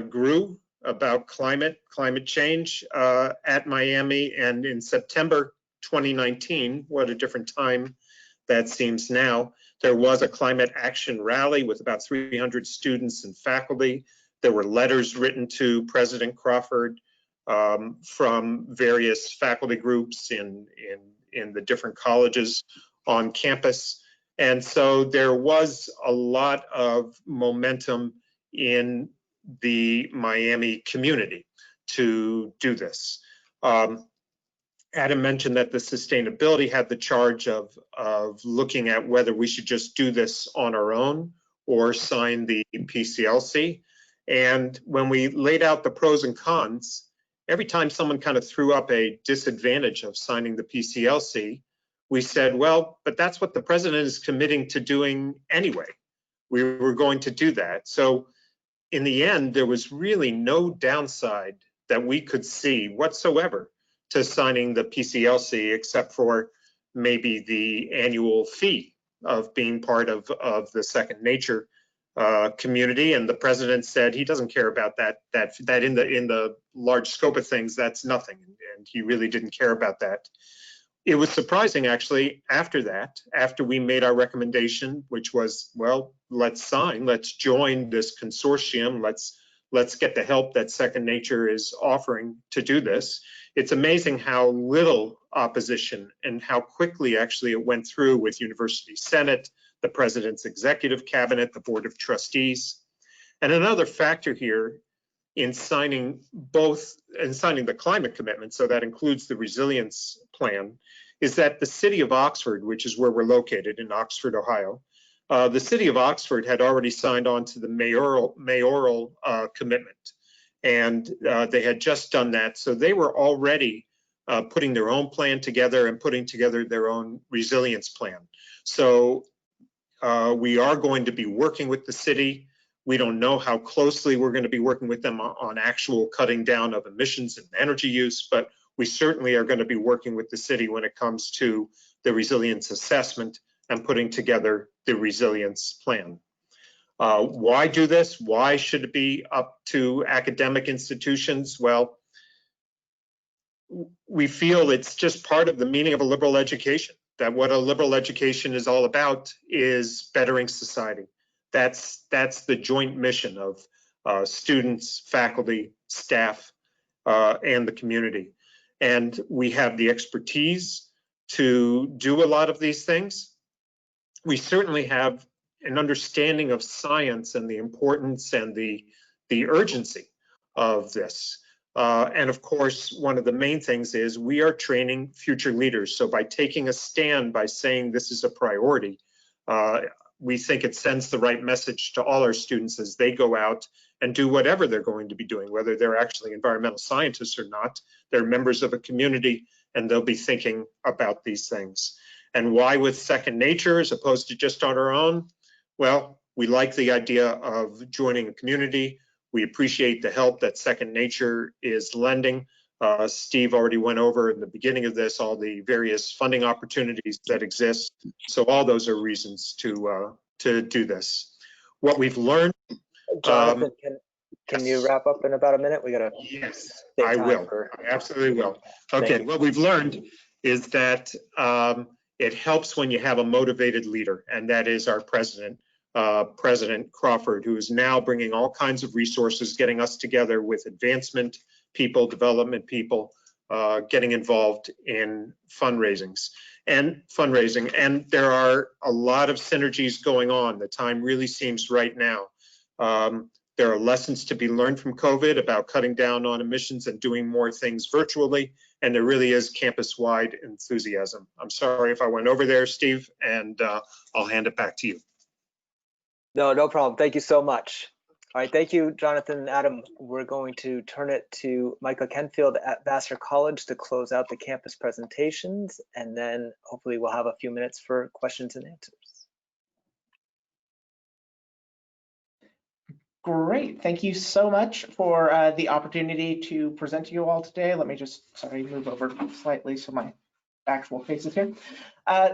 grew about climate change at Miami, and in September 2019, what a different time that seems now, there was a climate action rally with about 300 students and faculty. There were letters written to President Crawford from various faculty groups in the different colleges on campus. And so there was a lot of momentum in the Miami community to do this. Adam mentioned that the sustainability had the charge of looking at whether we should just do this on our own or sign the PCLC. And when we laid out the pros and cons, every time someone kind of threw up a disadvantage of signing the PCLC, we said, well, but that's what the president is committing to doing anyway. We were going to do that. So in the end, there was really no downside that we could see whatsoever to signing the PCLC, except for maybe the annual fee of being part of the Second Nature community. And the president said he doesn't care about that in the large scope of things, that's nothing. And he really didn't care about that. It was surprising, actually, after we made our recommendation, which was, well, let's sign, let's join this consortium, let's get the help that Second Nature is offering to do this. It's amazing how little opposition and how quickly actually it went through with University Senate, the president's executive cabinet, the board of trustees. And another factor here in signing the climate commitment, so that includes the resilience plan, is that the city of Oxford, which is where we're located in Oxford, Ohio, the city of Oxford had already signed on to the mayoral commitment. And they had just done that. So they were already putting their own plan together and putting together their own resilience plan. So we are going to be working with the city. We don't know how closely we're going to be working with them on actual cutting down of emissions and energy use, but we certainly are going to be working with the city when it comes to the resilience assessment and putting together the resilience plan. Why do this? Why should it be up to academic institutions? Well, we feel it's just part of the meaning of a liberal education, that what a liberal education is all about is bettering society. That's the joint mission of students, faculty, staff, and the community. And we have the expertise to do a lot of these things. We certainly have an understanding of science and the importance and the urgency of this. And of course, one of the main things is we are training future leaders. So by taking a stand, by saying this is a priority, we think it sends the right message to all our students as they go out and do whatever they're going to be doing, whether they're actually environmental scientists or not. They're members of a community and they'll be thinking about these things. And why with Second Nature as opposed to just on our own? Well, we like the idea of joining a community. We appreciate the help that Second Nature is lending. Steve already went over in the beginning of this, all the various funding opportunities that exist. So all those are reasons to do this. What we've learned. Jonathan, Can you wrap up in about a minute? We gotta Yes, save I time will. for- I absolutely will. Thank Okay, you. what we've learned is that it helps when you have a motivated leader, and that is our president, President Crawford, who is now bringing all kinds of resources, getting us together with advancement people, development people, getting involved in fundraising. And there are a lot of synergies going on. The time really seems right now. There are lessons to be learned from COVID about cutting down on emissions and doing more things virtually. And there really is campus-wide enthusiasm. I'm sorry if I went over there, Steve, and I'll hand it back to you. No problem. Thank you so much. All right, thank you, Jonathan and Adam. We're going to turn it to Michael Kenfield at Vassar College to close out the campus presentations, and then hopefully we'll have a few minutes for questions and answers. Great, thank you so much for the opportunity to present to you all today. Let me just, move over slightly so my actual face is here.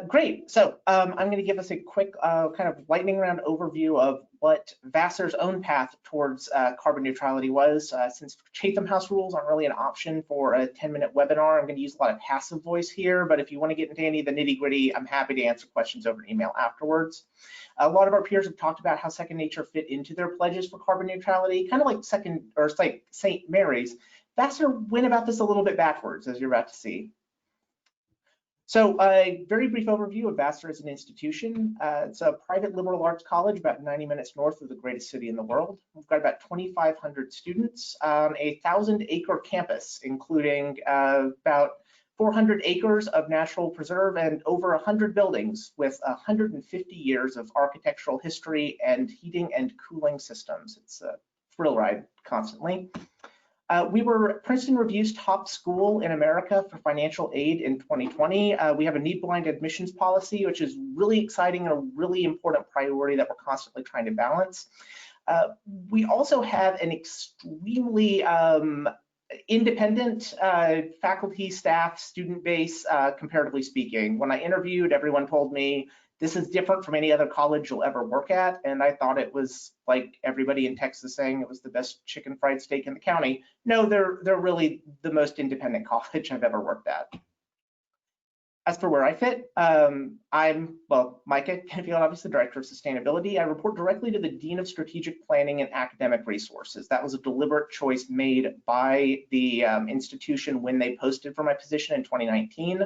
Great, so I'm going to give us a quick kind of lightning round overview of what Vassar's own path towards carbon neutrality was. Since Chatham House rules aren't really an option for a 10-minute webinar, I'm going to use a lot of passive voice here, but if you want to get into any of the nitty-gritty, I'm happy to answer questions over email afterwards. A lot of our peers have talked about how Second Nature fit into their pledges for carbon neutrality, kind of like St. Mary's. Vassar went about this a little bit backwards, as you're about to see. So a very brief overview of Vassar as an institution. It's a private liberal arts college about 90 minutes north of the greatest city in the world. We've got about 2,500 students on a 1,000-acre campus, including about 400 acres of natural preserve and over 100 buildings with 150 years of architectural history and heating and cooling systems. It's a thrill ride constantly. We were Princeton Review's top school in America for financial aid in 2020. We have a need-blind admissions policy, which is really exciting and a really important priority that we're constantly trying to balance. We also have an extremely independent faculty, staff, student base, comparatively speaking. When I interviewed, everyone told me, this is different from any other college you'll ever work at. And I thought it was like everybody in Texas saying it was the best chicken fried steak in the county. No, they're really the most independent college I've ever worked at. As for where I fit, I'm Micah Kenfield, obviously Director of Sustainability. I report directly to the Dean of Strategic Planning and Academic Resources. That was a deliberate choice made by the institution when they posted for my position in 2019.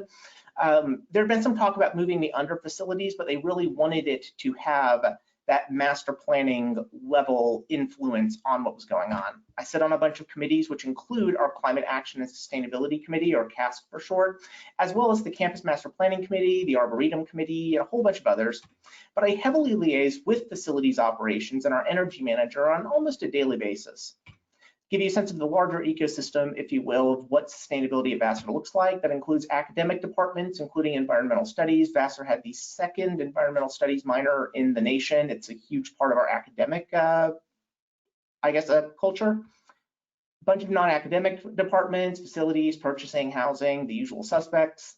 There had been some talk about moving me under facilities, but they really wanted it to have that master planning level influence on what was going on. I sit on a bunch of committees, which include our Climate Action and Sustainability Committee, or CASC for short, as well as the Campus Master Planning Committee, the Arboretum Committee, and a whole bunch of others. But I heavily liaise with facilities operations and our energy manager on almost a daily basis. Give you a sense of the larger ecosystem, if you will, of what sustainability at Vassar looks like. That includes academic departments, including environmental studies. Vassar had the second environmental studies minor in the nation. It's a huge part of our academic, culture. A bunch of non-academic departments, facilities, purchasing, housing, the usual suspects.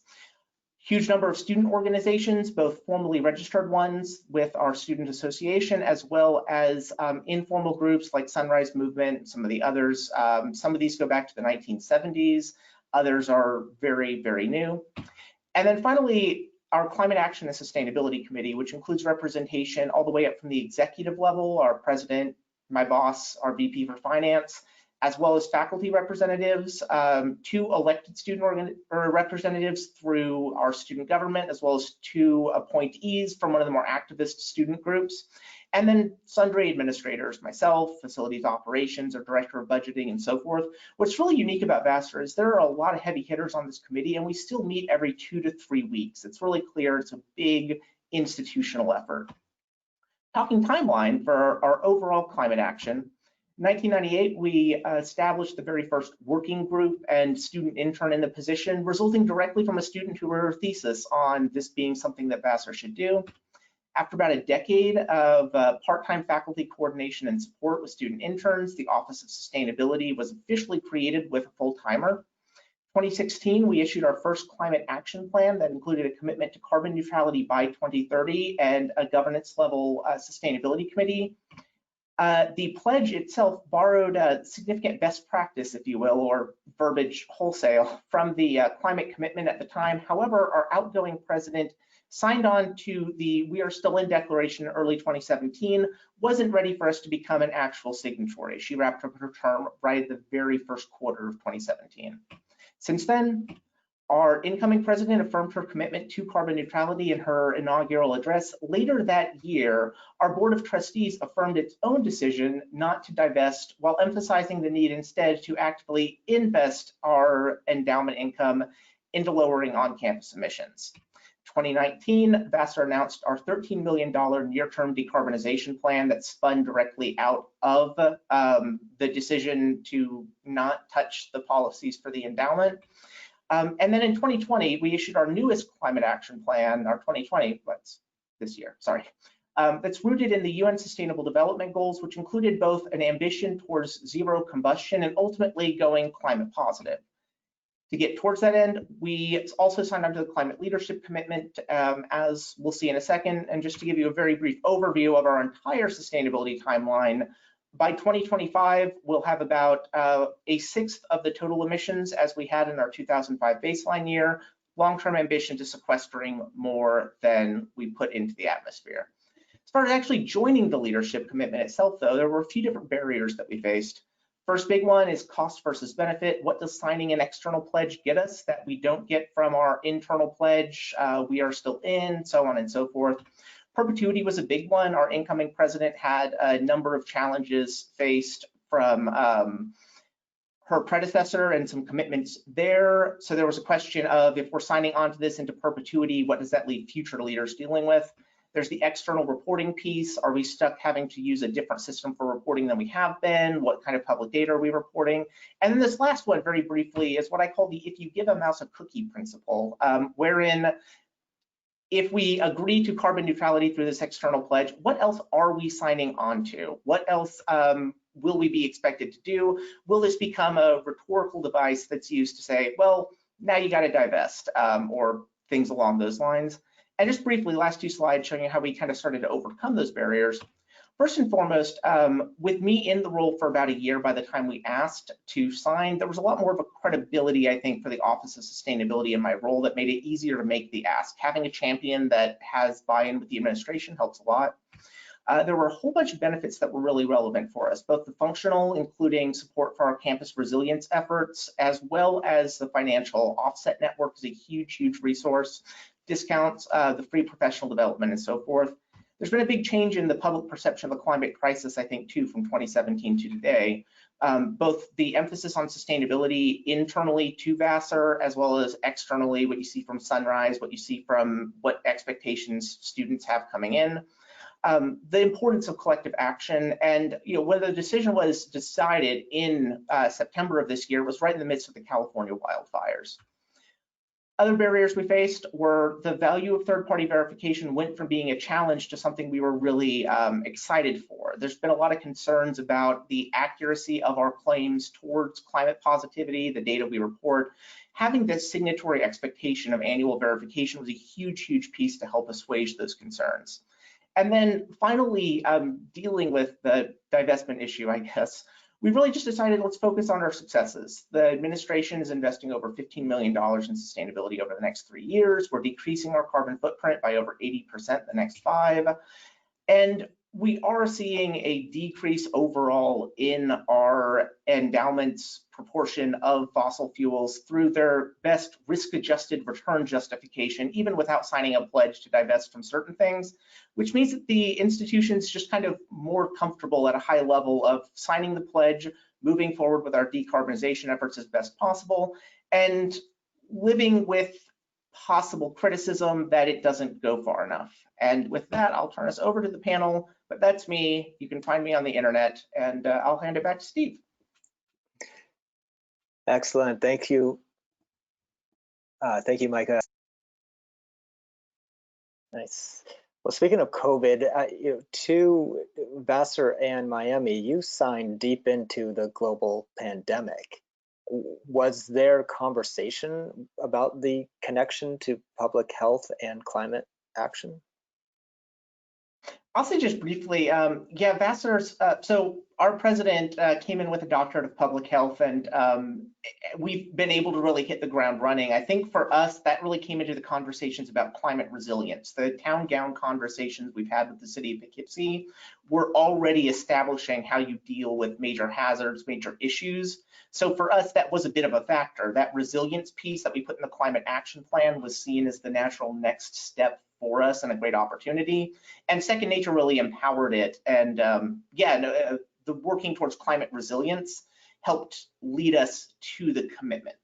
Huge number of student organizations, both formally registered ones with our student association, as well as informal groups like Sunrise Movement and some of the others. Some of these go back to the 1970s. Others are very, very new. And then finally, our Climate Action and Sustainability Committee, which includes representation all the way up from the executive level, our president, my boss, our VP for finance, as well as faculty representatives, 2 elected student representatives through our student government, as well as 2 appointees from one of the more activist student groups, and then sundry administrators, myself, facilities operations, or director of budgeting, and so forth. What's really unique about Vassar is there are a lot of heavy hitters on this committee, and we still meet every 2 to 3 weeks. It's really clear it's a big institutional effort. Talking timeline for our overall climate action. In 1998, we established the very first working group and student intern in the position, resulting directly from a student who wrote her thesis on this being something that Vassar should do. After about a decade of part-time faculty coordination and support with student interns, the Office of Sustainability was officially created with a full-timer. 2016, we issued our first climate action plan that included a commitment to carbon neutrality by 2030 and a governance level sustainability committee. The pledge itself borrowed a significant best practice, if you will, or verbiage wholesale from the climate commitment at the time. However, our outgoing president signed on to the "We Are Still In" declaration in early 2017, wasn't ready for us to become an actual signatory. She wrapped up her term right at the very first quarter of 2017. Since then, our incoming president affirmed her commitment to carbon neutrality in her inaugural address. Later that year, our board of trustees affirmed its own decision not to divest, while emphasizing the need instead to actively invest our endowment income into lowering on-campus emissions. 2019, Vassar announced our $13 million near-term decarbonization plan that spun directly out of the decision to not touch the policies for the endowment. And then in 2020, we issued our newest climate action plan, our 2020, what's this year, sorry, that's rooted in the UN Sustainable Development Goals, which included both an ambition towards zero combustion and ultimately going climate positive. To get towards that end, we also signed on to the climate leadership commitment, as we'll see in a second. And just to give you a very brief overview of our entire sustainability timeline, by 2025, we'll have about a sixth of the total emissions as we had in our 2005 baseline year, long-term ambition to sequestering more than we put into the atmosphere. As far as actually joining the leadership commitment itself, though, there were a few different barriers that we faced. First big one is cost versus benefit. What does signing an external pledge get us that we don't get from our internal pledge? We are still in, so on and so forth. Perpetuity was a big one. Our incoming president had a number of challenges faced from her predecessor and some commitments there. So there was a question of, if we're signing on to this into perpetuity, what does that leave future leaders dealing with? There's the external reporting piece. Are we stuck having to use a different system for reporting than we have been? What kind of public data are we reporting? And then this last one, very briefly, is what I call the "if you give a mouse a cookie" principle, wherein if we agree to carbon neutrality through this external pledge, what else are we signing on to? What else will we be expected to do? Will this become a rhetorical device that's used to say, well, now you got to divest, or things along those lines? And just briefly, last two slides showing you how we kind of started to overcome those barriers. First and foremost, with me in the role for about a year by the time we asked to sign, there was a lot more of a credibility, I think, for the Office of Sustainability in my role that made it easier to make the ask. Having a champion that has buy-in with the administration helps a lot. There were a whole bunch of benefits that were really relevant for us, both the functional, including support for our campus resilience efforts, as well as the financial. Offset network is a huge, huge resource. Discounts, the free professional development, and so forth. There's been a big change in the public perception of the climate crisis, I think, too, from 2017 to today. Both the emphasis on sustainability internally to Vassar, as well as externally, what you see from Sunrise, what you see from what expectations students have coming in. The importance of collective action, and when the decision was decided in September of this year, was right in the midst of the California wildfires. Other barriers we faced were the value of third-party verification went from being a challenge to something we were really excited for. There's been a lot of concerns about the accuracy of our claims towards climate positivity, the data we report. Having this signatory expectation of annual verification was a huge, huge piece to help assuage those concerns. And then finally, dealing with the divestment issue, I guess, we really just decided, let's focus on our successes. The administration is investing over $15 million in sustainability over the next 3 years. We're decreasing our carbon footprint by over 80% the next 5. And we are seeing a decrease overall in our endowment's proportion of fossil fuels through their best risk-adjusted return justification, even without signing a pledge to divest from certain things, which means that the institution's just kind of more comfortable at a high level of signing the pledge, moving forward with our decarbonization efforts as best possible, and living with possible criticism that it doesn't go far enough. And with that, I'll turn us over to the panel, but that's me. You can find me on the internet, and I'll hand it back to Steve. Excellent, thank you. Thank you, Micah. Nice. Well, speaking of COVID, to Vassar and Miami, you signed deep into the global pandemic. Was there conversation about the connection to public health and climate action? I'll say just briefly, yeah, Vassar's, so our president came in with a doctorate of public health, and we've been able to really hit the ground running. I think for us, that really came into the conversations about climate resilience. The town gown conversations we've had with the city of Poughkeepsie, we're already establishing how you deal with major hazards, major issues. So for us, that was a bit of a factor. That resilience piece that we put in the climate action plan was seen as the natural next step for us and a great opportunity. And Second Nature really empowered it. And the working towards climate resilience helped lead us to the commitment.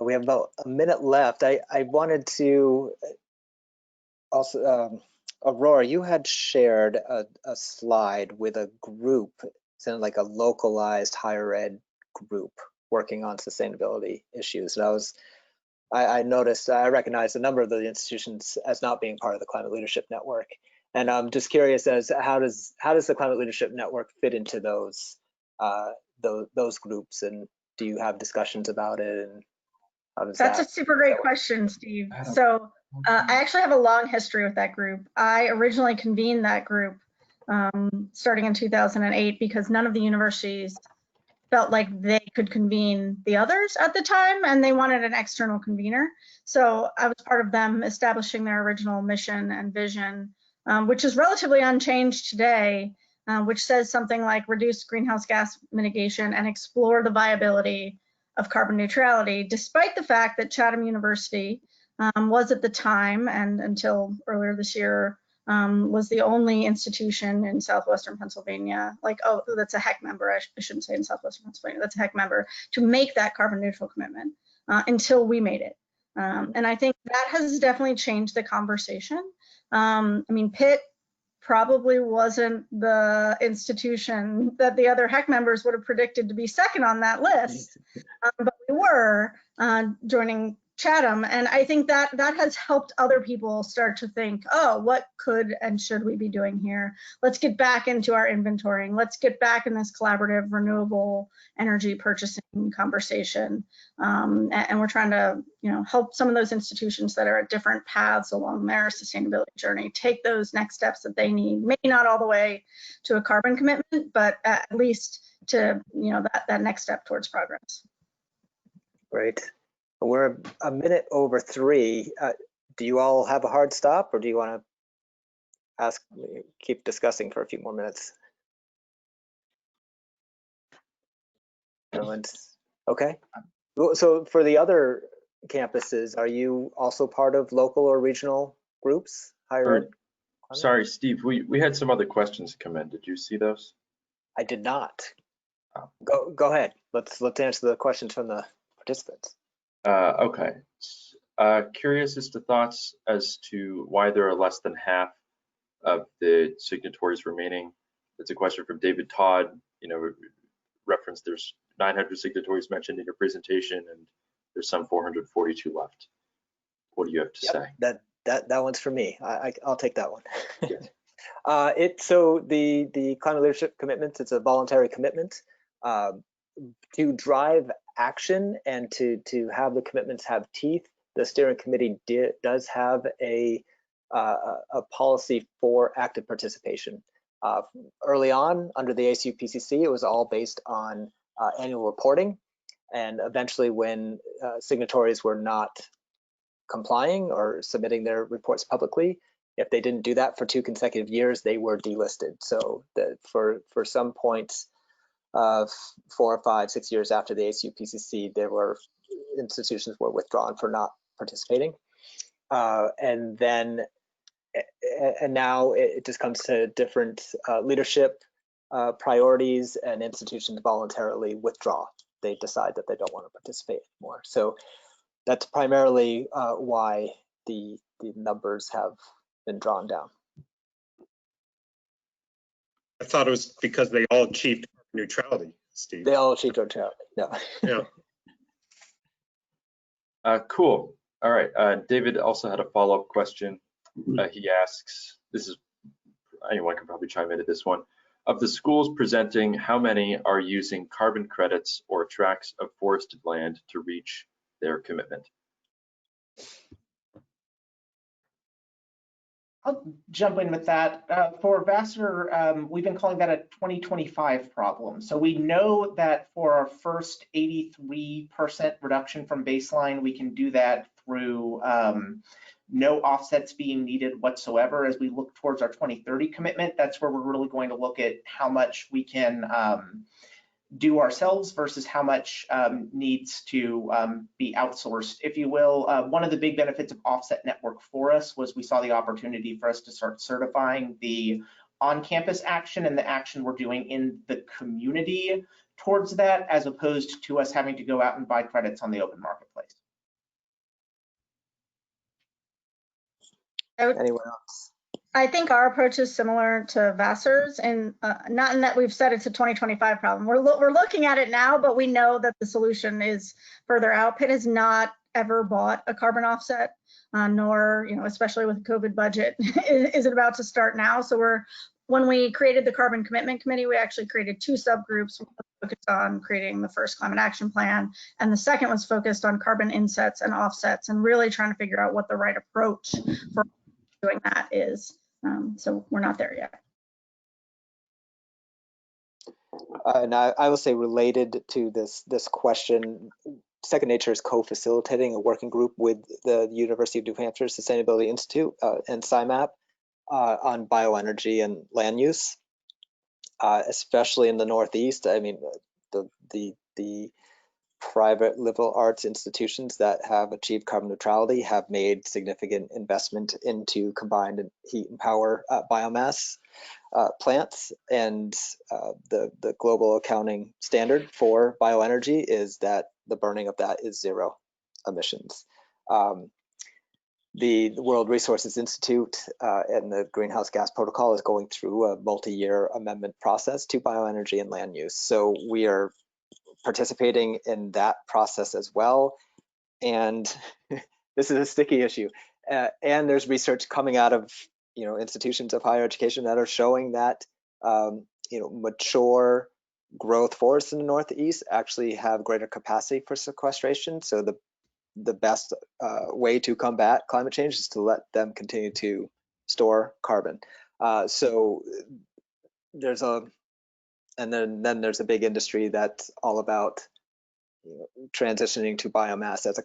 We have about a minute left. I wanted to also, Aurora, you had shared a slide with a group, sounded like a localized higher ed group working on sustainability issues. And I noticed, I recognized a number of the institutions as not being part of the Climate Leadership Network. And I'm just curious as how does the Climate Leadership Network fit into those groups, and do you have discussions about it? And how does That's a super great question, Steve. So I actually have a long history with that group. I originally convened that group starting in 2008 because none of the universities felt like they could convene the others at the time, and they wanted an external convener. So I was part of them establishing their original mission and vision, which is relatively unchanged today, which says something like reduce greenhouse gas mitigation and explore the viability of carbon neutrality, despite the fact that Chatham University was at the time, and until earlier this year, was the only institution in southwestern Pennsylvania, like, oh, that's a HEC member, I shouldn't say in southwestern Pennsylvania, that's a HEC member, to make that carbon neutral commitment until we made it. And I think that has definitely changed the conversation. I mean, Pitt probably wasn't the institution that the other HEC members would have predicted to be second on that list, but we were joining Chatham, and I think that has helped other people start to think, oh, what could and should we be doing here? Let's get back into our inventorying. Let's get back in this collaborative renewable energy purchasing conversation. And we're trying to, help some of those institutions that are at different paths along their sustainability journey take those next steps that they need. Maybe not all the way to a carbon commitment, but at least to, that next step towards progress. Great. We're a minute over 3. Do you all have a hard stop, or do you want to keep discussing for a few more minutes? Okay. So for the other campuses, are you also part of local or regional groups? Higher ed? Sorry, Steve, we had some other questions come in. Did you see those? I did not. Oh. Go ahead. Let's answer the questions from the participants. Okay. Curious as to thoughts as to why there are less than half of the signatories remaining. It's a question from David Todd. Reference there's 900 signatories mentioned in your presentation, and there's some 442 left. What do you have to say? That one's for me. I'll take that one. Yeah. So the climate leadership commitments, it's a voluntary commitment to drive action and to have the commitments have teeth. The steering committee does have a policy for active participation. Early on, under the ACU-PCC, it was all based on annual reporting, and eventually, when signatories were not complying or submitting their reports publicly, if they didn't do that for 2 consecutive years, they were delisted. So for some points, 4 or 5, 6 years after the ACU-PCC, there were institutions were withdrawn for not participating, and now it just comes to different leadership priorities, and institutions voluntarily withdraw. They decide that they don't want to participate anymore. So that's primarily why the numbers have been drawn down. I thought it was because they all achieved neutrality, Steve. They all achieved neutrality. No. Yeah. Cool. All right. David also had a follow-up question. He asks, anyone can probably chime into this one. Of the schools presenting, how many are using carbon credits or tracts of forested land to reach their commitment? I'll jump in with that. For Vassar, we've been calling that a 2025 problem. So we know that for our first 83% reduction from baseline, we can do that through no offsets being needed whatsoever. As we look towards our 2030 commitment, that's where we're really going to look at how much we can do ourselves versus how much needs to be outsourced, if you will. One of the big benefits of Offset Network for us was we saw the opportunity for us to start certifying the on-campus action and the action we're doing in the community towards that, as opposed to us having to go out and buy credits on the open marketplace. Anyone else? I think our approach is similar to Vassar's, and not in that we've said it's a 2025 problem. We're looking at it now, but we know that the solution is further out. Pitt has not ever bought a carbon offset, nor, especially with the COVID budget, is it about to start now. So when we created the Carbon Commitment Committee, we actually created two subgroups. One was focused on creating the first climate action plan, and the second was focused on carbon insets and offsets, and really trying to figure out what the right approach for doing that is. So we're not there yet. And I will say, related to this question, Second Nature is co-facilitating a working group with the University of New Hampshire Sustainability Institute and SciMap on bioenergy and land use, especially in the Northeast. I mean, the private liberal arts institutions that have achieved carbon neutrality have made significant investment into combined heat and power biomass plants, and the global accounting standard for bioenergy is that the burning of that is zero emissions. The World Resources Institute and the Greenhouse Gas Protocol is going through a multi-year amendment process to bioenergy and land use. So we are participating in that process as well. And this is a sticky issue. And there's research coming out of institutions of higher education that are showing that mature growth forests in the Northeast actually have greater capacity for sequestration. So the best way to combat climate change is to let them continue to store carbon. So there's and then there's a big industry that's all about transitioning to biomass as a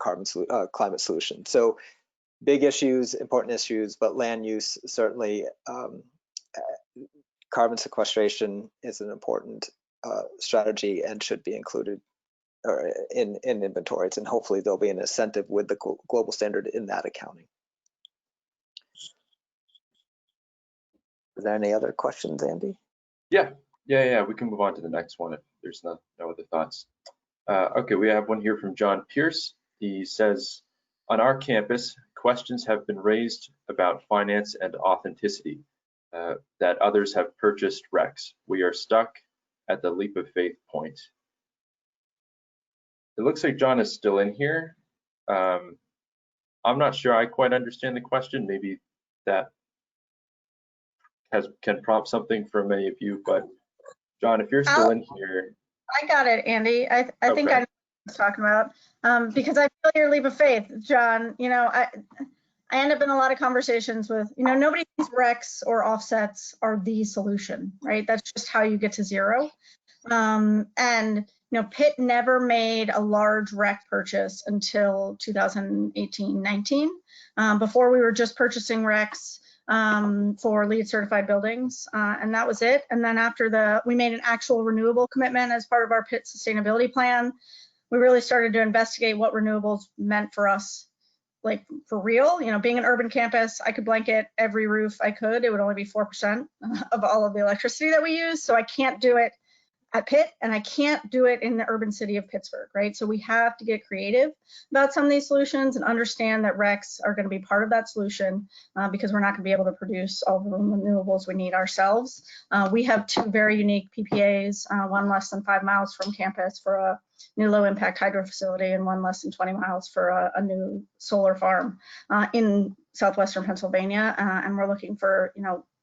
climate solution. So big issues, important issues, but land use certainly, carbon sequestration is an important strategy and should be included in inventories, and hopefully there'll be an incentive with the global standard in that accounting. Is there any other questions, Andy? Yeah, we can move on to the next one if there's no other thoughts. Okay, we have one here from John Pierce. He says, on our campus, questions have been raised about finance and authenticity, that others have purchased RECs. We are stuck at the leap of faith point. It looks like John is still in here. I'm not sure I quite understand the question. Maybe that can prompt something for many of you, but John, if you're still in here. I got it, Andy. I think I know what I was talking about, because I feel your leap of faith, John. I end up in a lot of conversations with, nobody thinks RECs or offsets are the solution, right? That's just how you get to zero. And Pitt never made a large REC purchase until 2018-19. Before we were just purchasing RECs for LEED certified buildings, and that was it. And then after we made an actual renewable commitment as part of our Pitt sustainability plan, we really started to investigate what renewables meant for us, like for real. Being an urban campus, I could blanket every roof I could. It would only be 4% of all of the electricity that we use. So I can't do it at Pitt, and I can't do it in the urban city of Pittsburgh, right? So we have to get creative about some of these solutions and understand that RECs are going to be part of that solution, because we're not going to be able to produce all the renewables we need ourselves. We have two very unique PPAs, one less than 5 miles from campus for a new low impact hydro facility, and one less than 20 miles for a new solar farm in southwestern Pennsylvania. And we're looking for,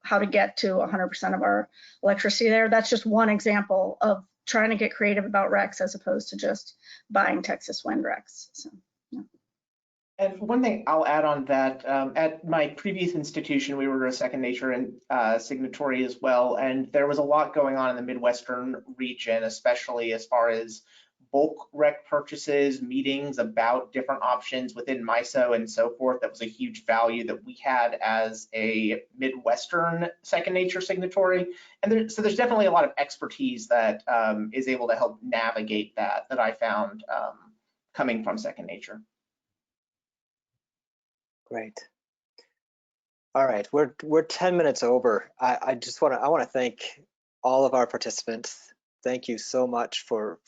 how to get to 100% of our electricity there. That's just one example of trying to get creative about RECs as opposed to just buying Texas wind RECs. So, yeah. And one thing I'll add on that, at my previous institution, we were a Second Nature and signatory as well, and there was a lot going on in the Midwestern region, especially as far as bulk REC purchases, meetings about different options within MISO and so forth. That was a huge value that we had as a Midwestern Second Nature signatory. And so there's definitely a lot of expertise that is able to help navigate that I found coming from Second Nature. Great. All right, we're 10 minutes over. I want to thank all of our participants. Thank you so much for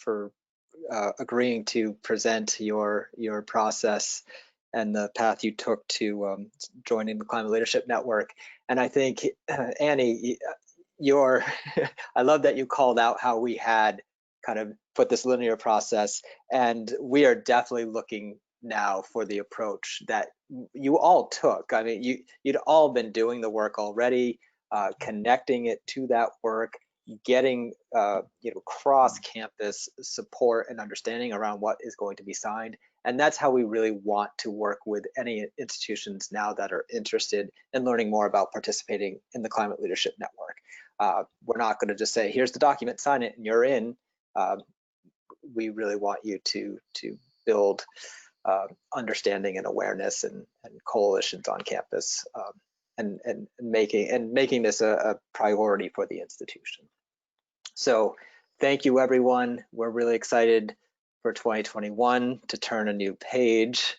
agreeing to present your process and the path you took to joining the Climate Leadership Network. And I think, Annie, I love that you called out how we had kind of put this linear process, and we are definitely looking now for the approach that you all took. I mean, you'd all been doing the work already, connecting it to that work, getting cross-campus support and understanding around what is going to be signed. And that's how we really want to work with any institutions now that are interested in learning more about participating in the Climate Leadership Network. We're not going to just say, here's the document, sign it, and you're in. We really want you to build understanding and awareness and coalitions on campus, and making this a priority for the institution. So thank you, everyone. We're really excited for 2021 to turn a new page,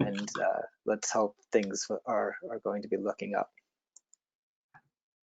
and let's hope things are going to be looking up.